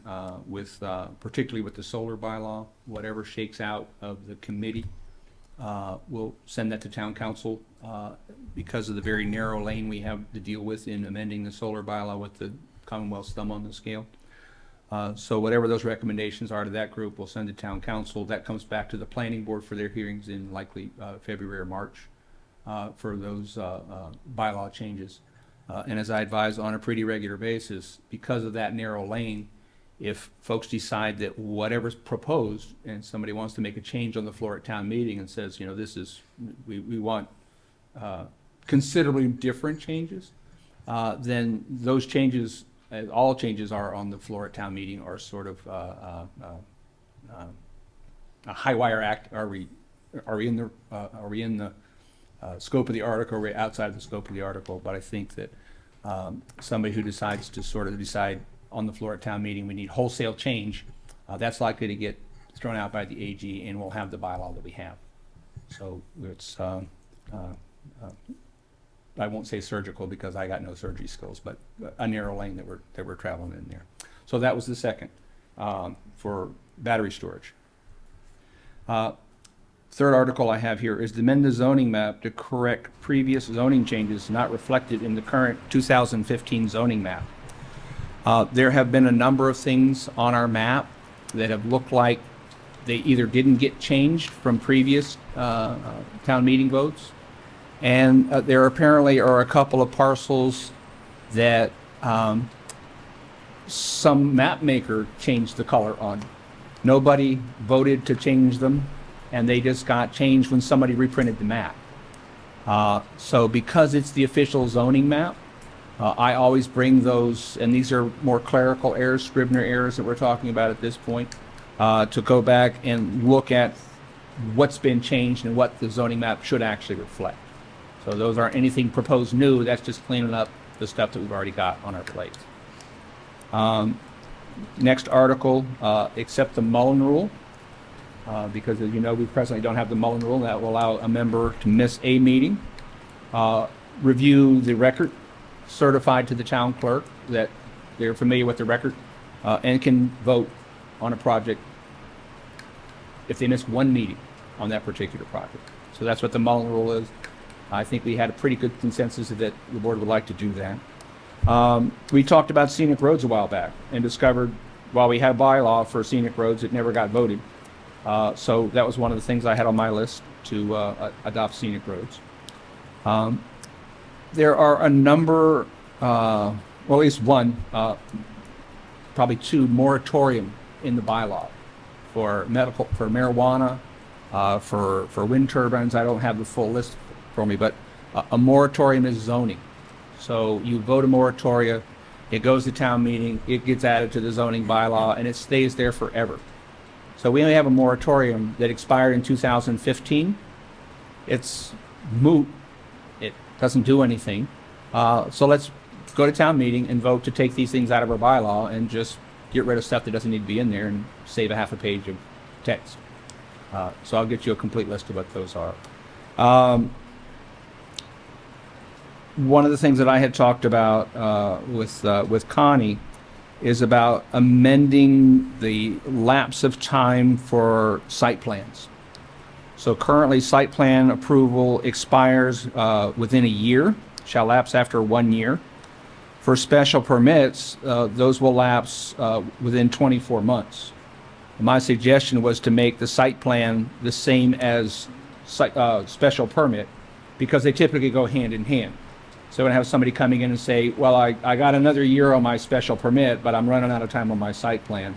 particularly with the solar bylaw, whatever shakes out of the committee, we'll send that to town council, because of the very narrow lane we have to deal with in amending the solar bylaw with the Commonwealth's thumb on the scale. So whatever those recommendations are to that group, we'll send to town council. That comes back to the planning board for their hearings in likely February or March for those bylaw changes. And as I advise on a pretty regular basis, because of that narrow lane, if folks decide that whatever's proposed and somebody wants to make a change on the floor at town meeting and says, you know, this is, we want considerably different changes, then those changes, all changes are on the floor at town meeting are sort of a high wire act. Are we in the scope of the article, or are we outside of the scope of the article? But I think that somebody who decides to sort of decide on the floor at town meeting, we need wholesale change, that's likely to get thrown out by the AG, and we'll have the bylaw that we have. So it's, I won't say surgical because I got no surgery skills, but a narrow lane that we're traveling in there. So that was the second for battery storage. Third article I have here is to amend the zoning map to correct previous zoning changes not reflected in the current 2015 zoning map. There have been a number of things on our map that have looked like they either didn't get changed from previous town meeting votes, and there apparently are a couple of parcels that some map maker changed the color on. Nobody voted to change them, and they just got changed when somebody reprinted the map. So because it's the official zoning map, I always bring those, and these are more clerical errors, Scrivener errors that we're talking about at this point, to go back and look at what's been changed and what the zoning map should actually reflect. So those aren't anything proposed new, that's just cleaning up the stuff that we've already got on our plate. Next article, accept the Mullen Rule, because as you know, we presently don't have the Mullen Rule. That will allow a member to miss a meeting, review the record, certified to the town clerk that they're familiar with the record, and can vote on a project if they miss one meeting on that particular project. So that's what the Mullen Rule is. I think we had a pretty good consensus that the board would like to do that. We talked about scenic roads a while back and discovered while we had a bylaw for scenic roads, it never got voted. So that was one of the things I had on my list to adopt scenic roads. There are a number, well, at least one, probably two moratorium in the bylaw for marijuana, for wind turbines. I don't have the full list for me, but a moratorium is zoning. So you vote a moratoria, it goes to town meeting, it gets added to the zoning bylaw, and it stays there forever. So we only have a moratorium that expired in 2015. It's moot. It doesn't do anything. So let's go to town meeting and vote to take these things out of our bylaw and just get rid of stuff that doesn't need to be in there and save a half a page of text. So I'll get you a complete list of what those are. One of the things that I had talked about with Connie is about amending the lapse of time for site plans. So currently, site plan approval expires within a year, shall lapse after 1 year. For special permits, those will lapse within 24 months. My suggestion was to make the site plan the same as special permit, because they typically go hand in hand. So when I have somebody coming in and say, well, I got another year on my special permit, but I'm running out of time on my site plan.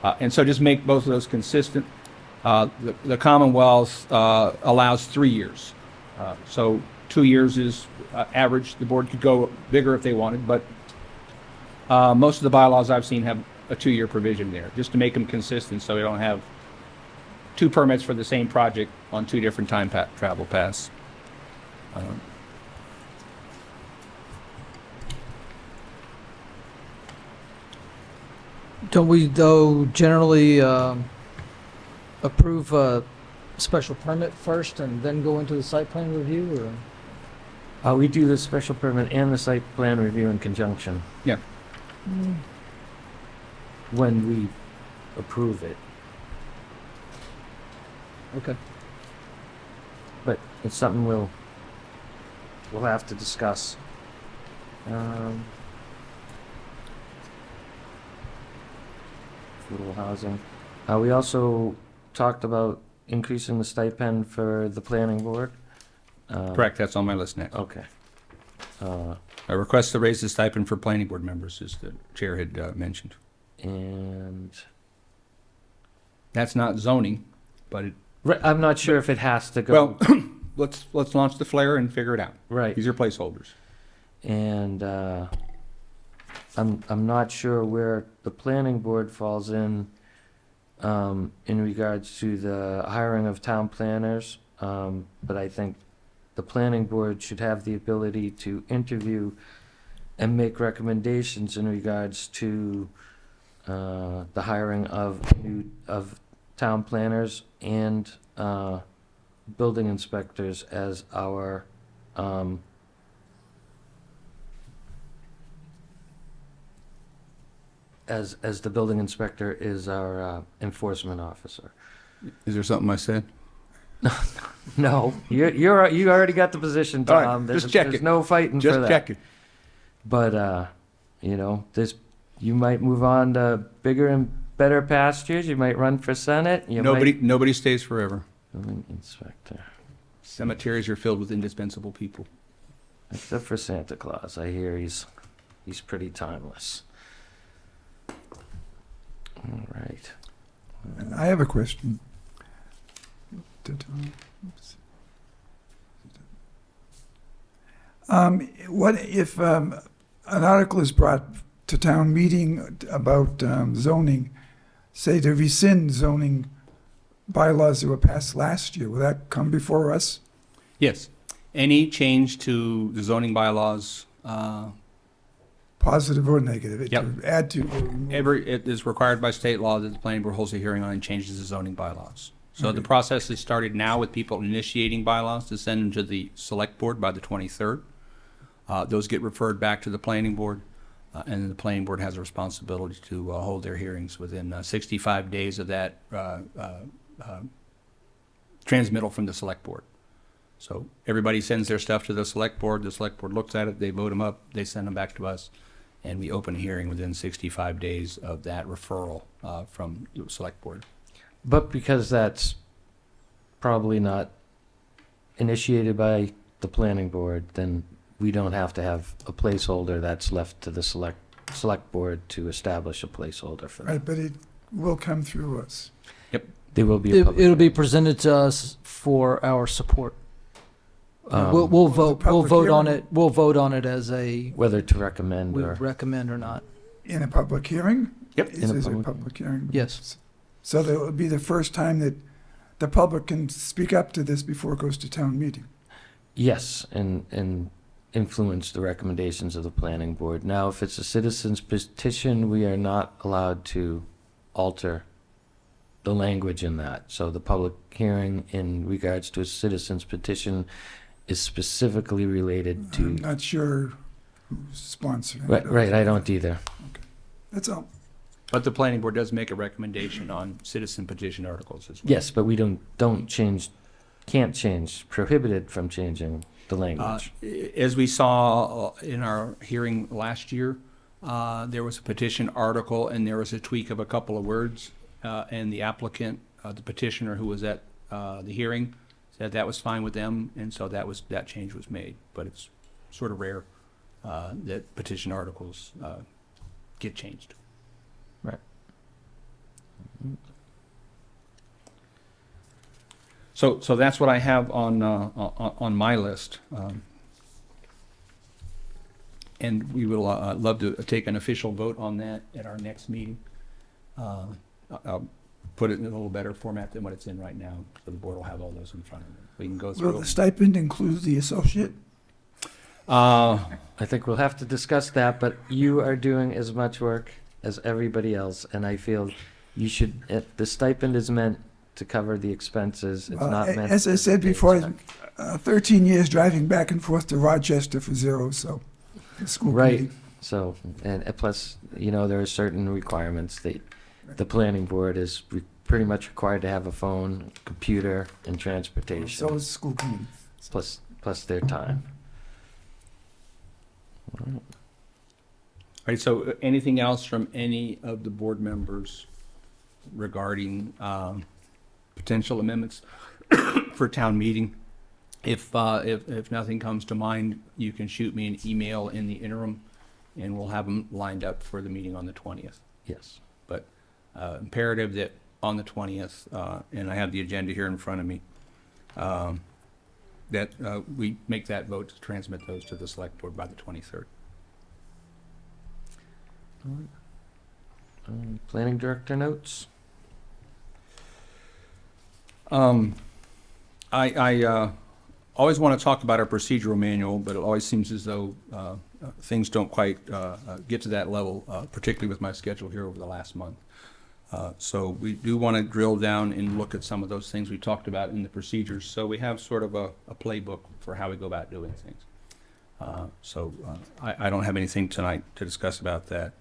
And so just make both of those consistent. The Commonwealth allows 3 years. So 2 years is average. The board could go bigger if they wanted, but most of the bylaws I've seen have a 2-year provision there, just to make them consistent so we don't have 2 permits for the same project on 2 different time travel paths. Don't we, though, generally approve a special permit first and then go into the site plan review, or? We do the special permit and the site plan review in conjunction Yeah. when we approve it, Okay. but it's something we'll have to discuss. Affordable housing. We also talked about increasing the stipend for the planning board. Correct, that's on my list next. Okay. A request to raise the stipend for planning board members, as the chair had mentioned. And That's not zoning, but it, I'm not sure if it has to go. well, let's launch the flare and figure it out. Right. These are placeholders. And I'm not sure where the planning board falls in regards to the hiring of town planners. But I think the planning board should have the ability to interview and make recommendations in regards to the hiring of town planners and building inspectors as our as the building inspector is our enforcement officer. Is there something I said? No, you already got the position, All right, Tom. just check There's it. no fighting for Just that. checking. But you might move on to bigger and better pastures. You might run for Senate. Nobody stays forever. Building inspector, Cemeteries are filled with indispensable people. except for Santa Claus. I hear he's pretty timeless. All right. I have a question. What if an article is brought to town meeting about zoning, say to rescind zoning bylaws that were passed last year? Will that come before us? Yes. Any change to the zoning bylaws, Positive or negative? It Yep. to add to. or remove? it is required by state law that the planning board holds a hearing on and changes the zoning bylaws. So the Okay. process has started now with people initiating bylaws to send them to the select board by the 23rd. Those get referred back to the planning board, and then the planning board has a responsibility to hold their hearings within 65 days of that transmittal from the select board. So everybody sends their stuff to the select board looks at it, they vote them up, they send them back to us, and we open a hearing within 65 days of that referral from the select board. But because that's probably not initiated by the planning board, then we don't have to have a placeholder. That's left to the select board to establish a placeholder for that. Right, but it will come through us. There will be a public It'll be hearing. presented to us for our support. Um, We'll Well, the vote public on hearing- it, we'll vote on it as a, Whether to recommend we or, recommend or not. In a public hearing? Yep. Is In a this a public- public hearing? Yes. So that would be the first time that the public can speak up to this before it goes to town meeting. yes, and influence the recommendations of the planning board. Now, if it's a citizen's petition, we are not allowed to alter the language in that. So the public hearing in regards to a citizen's petition is specifically related I'm to, not sure who's sponsoring it. right, I don't either. That's all. But the planning board does make a recommendation on citizen petition articles as well. Yes, but we don't change, can't change, prohibited from changing the Uh, language. As we saw in our hearing last year, there was a petition article and there was a tweak of a couple of words. And the applicant, the petitioner who was at the hearing, said that was fine with them, and so that change was made. But it's sort of rare that petition articles get changed. Right. So that's what I have on my list. And we will love to take an official vote on that at our next meeting. I'll put it in a little better format than what it's in right now, so the board will have all those in front of them. We can go Will through. the stipend include the associate? I think we'll have to discuss that, but you are doing as much work as everybody else, and I feel you should, the stipend is meant to cover the expenses. It's not meant. As I as a said before, paycheck. 13 years driving back and forth to Rochester for zero, so. the school Right. committee- So, and plus, there are certain requirements that the planning board is pretty much required to have a phone, computer, and So transportation, is the school committee. plus their time. All right, so anything else from any of the board members regarding potential amendments for town meeting? If nothing comes to mind, you can shoot me an email in the interim, and we'll have them lined up for the meeting on the 20th. Yes. But imperative that on the 20th, and I have the agenda here in front of me, that we make that vote to transmit those to the select board by the 23rd. Planning director notes? I always want to talk about our procedural manual, but it always seems as though things don't quite get to that level, particularly with my schedule here over the last month. So we do want to drill down and look at some of those things we talked about in the procedures. So we have sort of a playbook for how we go about doing things. I don't have anything tonight to discuss about that.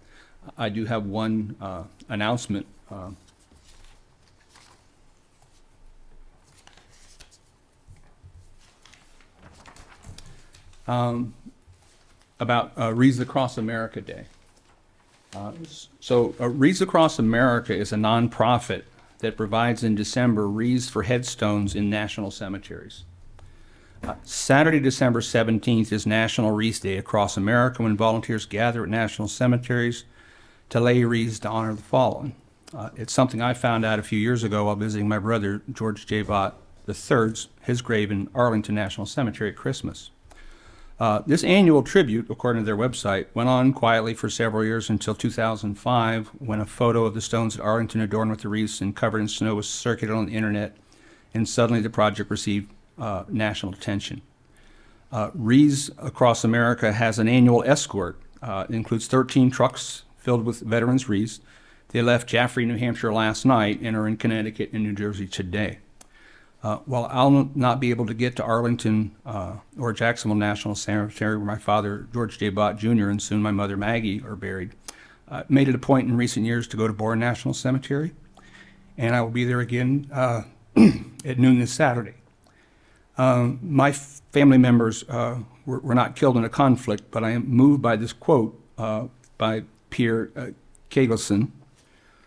I do have one announcement. About Wreaths Across America Day. Wreaths Across America is a nonprofit that provides in December wreaths for headstones in national cemeteries. Saturday, December 17th is National Wreath Day across America, when volunteers gather at national cemeteries to lay wreaths to honor the fallen. It's something I found out a few years ago while visiting my brother, George J. Vaught III's, his grave in Arlington National Cemetery at Christmas. This annual tribute, according to their website, went on quietly for several years until 2005, when a photo of the stones at Arlington adorned with the wreaths and covered in snow was circulated on the internet, and suddenly the project received national attention. Wreaths Across America has an annual escort. It includes 13 trucks filled with veterans' wreaths. They left Jaffrey, New Hampshire last night and are in Connecticut and New Jersey today. While I'll not be able to get to Arlington or Jacksonville National Cemetery, where my father, George J. Bott Jr., and soon my mother, Maggie, are buried, made it a point in recent years to go to Bourne National Cemetery, and I will be there again at noon this Saturday. My family members were not killed in a conflict, but I am moved by this quote by Pierre Kagelson,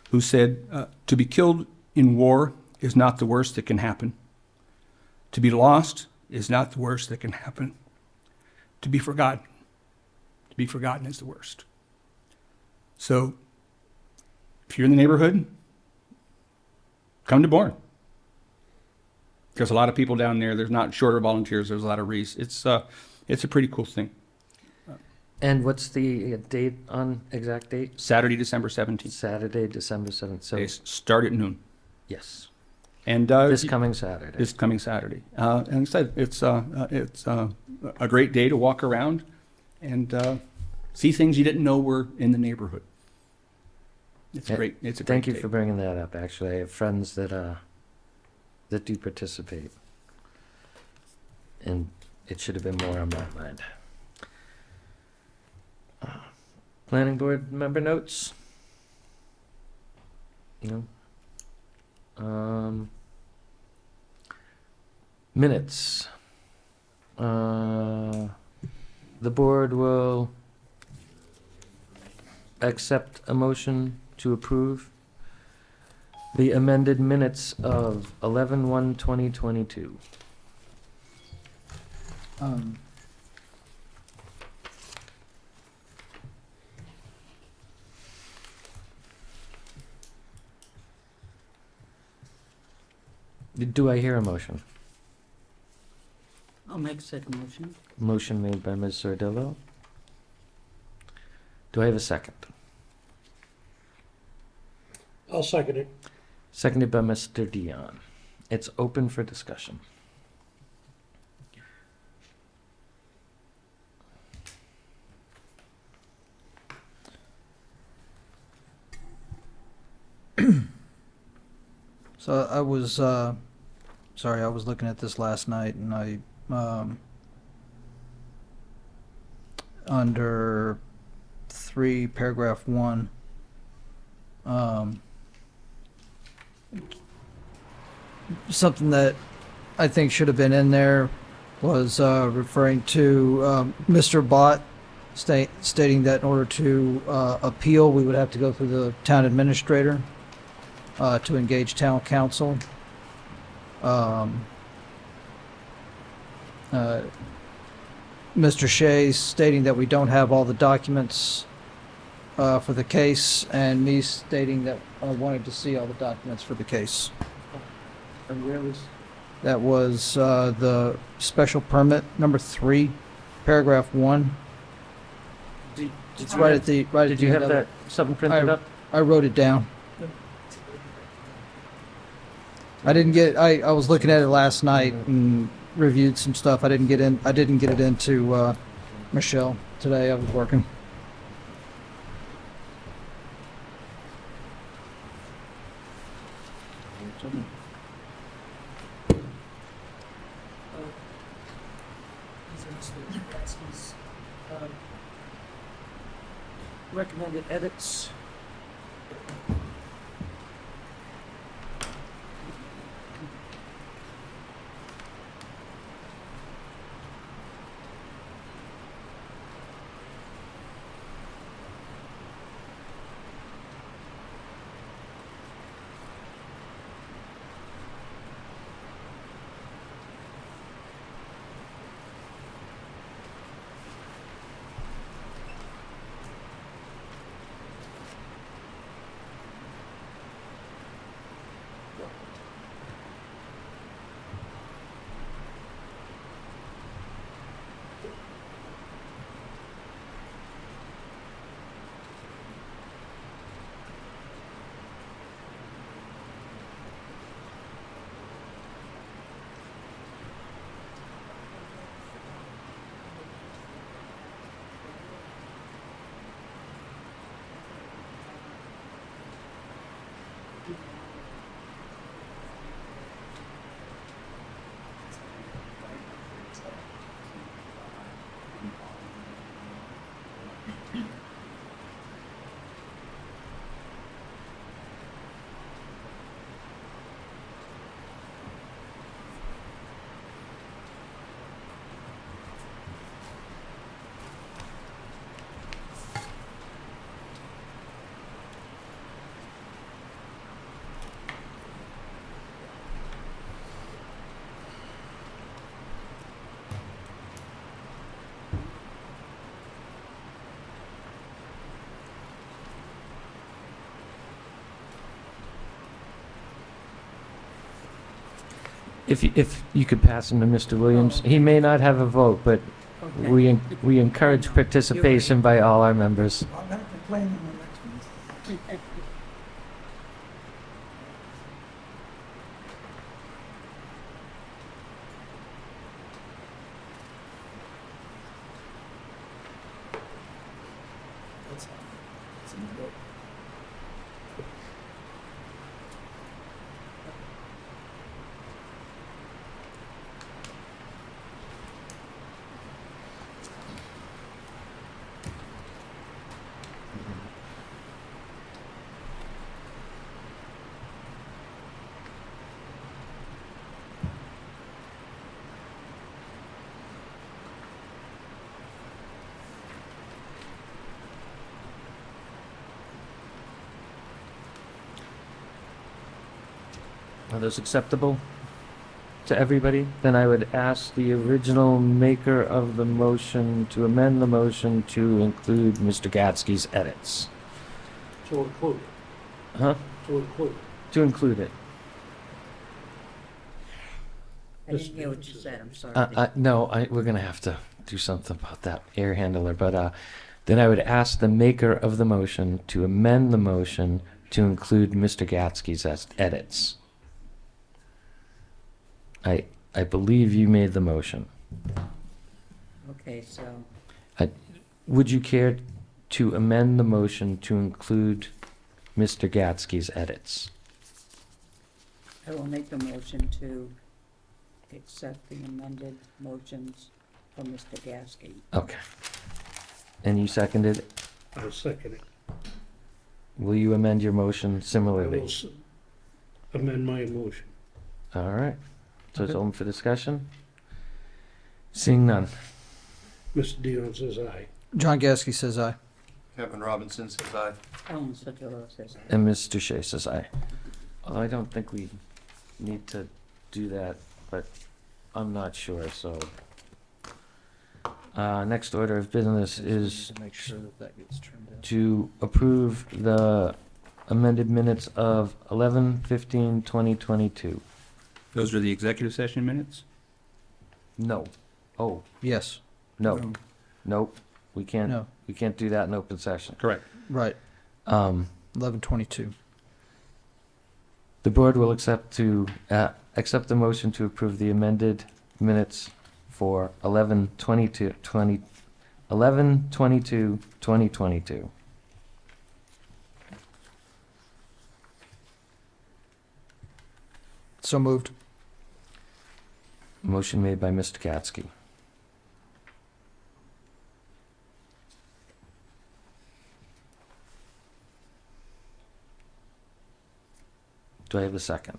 who said, "To be killed in war is not the worst that can happen. To be lost is not the worst that can happen. To be forgotten is the worst. So, if you're in the neighborhood, come to Bourne. There's a lot of people down there. There's not shorter volunteers. There's a lot of wreaths. It's a pretty cool thing. And what's the exact date? Saturday, December 17th. Saturday, December 7th. So, They start at noon. yes, And this coming Saturday. this coming Saturday. And like I said, it's a great day to walk around and see things you didn't know were in the neighborhood. It's Yeah, great. It's a great Thank you day. for bringing that up, actually. I have friends that do participate. And it should have been more on my mind. Planning board member notes? No? Minutes. The board will accept a motion to approve the amended minutes of 11/1/2022. Do I hear a motion? I'll make said motion. Motion made by Ms. Sardillo. Do I have a second? I'll second it. Seconded by Mr. Dion. It's open for discussion. So I was, sorry, I was looking at this last night and I, under 3, paragraph 1, something that I think should have been in there was referring to Mr. Bott stating that in order to appeal, we would have to go through the town administrator to engage town council. Mr. Shea stating that we don't have all the documents for the case, and me stating that I wanted to see all the documents for the case. And where was? That was the special permit number 3, paragraph 1. It's right at the right. Did you have that something printed up? I wrote it down. I didn't get. I was looking at it last night and reviewed some stuff. I didn't get it into Michelle today. I was working. Recommended edits. If you could pass him to Mr. Williams, he may not have a vote, but Okay. we encourage participation by all our members. I'm not complaining on the next one. That's in the book. Are those acceptable to everybody? Then I would ask the original maker of the motion to amend the motion to include Mr. Gatsky's edits. To include, Huh? to include. To include it. I didn't hear what you said, I'm sorry. No, we're gonna have to do something about that air handler, but, then I would ask the maker of the motion to amend the motion to include Mr. Gatsky's edits. I believe you made the motion. Okay, so, Would you care to amend the motion to include Mr. Gatsky's edits? I will make the motion to accept the amended motions from Mr. Gasky. Okay. And you seconded? I'll second it. Will you amend your motion I will similarly? amend my motion. All right. So it's Okay. open for discussion? Seeing none. Mr. Dion says aye. John Gasky says aye. Kevin Robinson says aye. Ellen Sotelo says aye. And Mr. Shea says aye. Although I don't think we need to do that, but I'm not sure, so. Next order of business is To make sure that that gets turned in. to approve the amended minutes of 11/15/2022. Those are the executive session minutes? No. Oh, Yes, no. Nope. We can't no, do that in open session. Correct. right, Um, 11:22. the board will accept the motion to approve the amended minutes for 11/22/2022. So moved. Motion made by Mr. Gatsky. Do I have a second?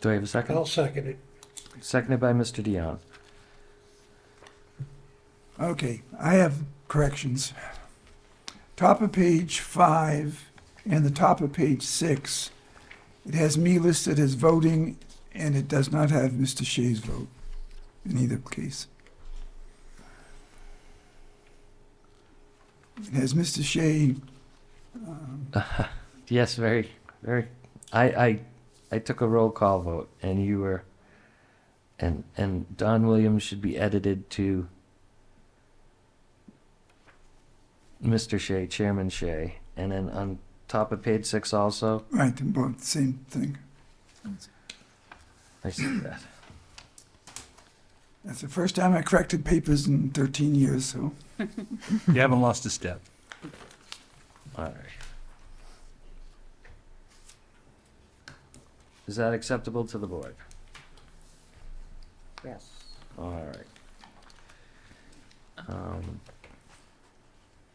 Do I have a second? I'll second it. Seconded by Mr. Dion. Okay, I have corrections. Top of page 5 and the top of page 6, it has me listed as voting, and it does not have Mr. Shea's vote in either case. It has Mr. Shea, Yes, very. I took a roll call vote, and you were, and Don Williams should be edited to Mr. Shea, Chairman Shea, and then on top of page 6 also, right, they're both the same thing. I see that. That's the first time I corrected papers in 13 years, so. You haven't lost a step. All right. Is that acceptable to the board? Yes. All right.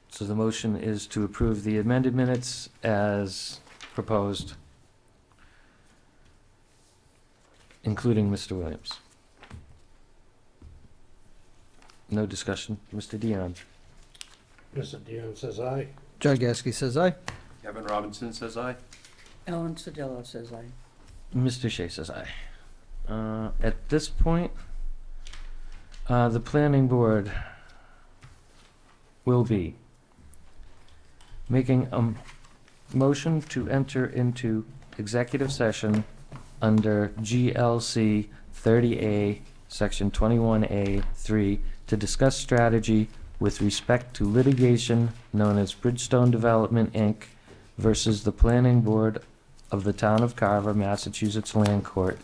So the motion is to approve the amended minutes as proposed, including Mr. Williams. No discussion. Mr. Dion. Mr. Dion says aye. John Gasky says aye. Kevin Robinson says aye. Ellen Sotelo says aye. Mr. Shea says aye. At this point, the planning board will be making a motion to enter into executive session under GLC 30A, Section 21A 3, to discuss strategy with respect to litigation known as Bridgestone Development, Inc. versus the Planning Board of the Town of Carver, Massachusetts Land Court,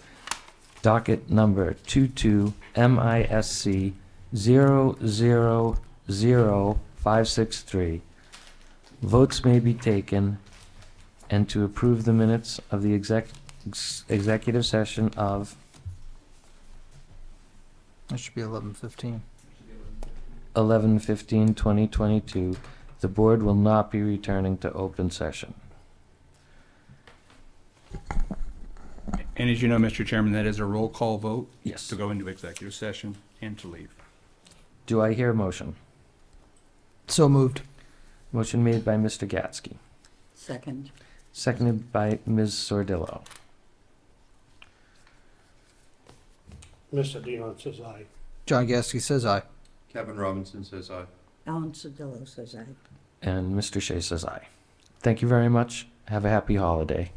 docket number 22 MISC 000563. Votes may be taken, and to approve the minutes of the executive session of That should be 11:15. 11/15/2022. The board will not be returning to open session. And as you know, Mr. Chairman, that is a roll call vote Yes. to go into executive session and to leave. Do I hear a motion? So moved. Motion made by Mr. Gatsky, Second. seconded by Ms. Sordillo. Mr. Dion says aye. John Gasky says aye. Kevin Robinson says aye. Ellen Sodillo says aye. And Mr. Shea says aye. Thank you very much. Have a happy holiday.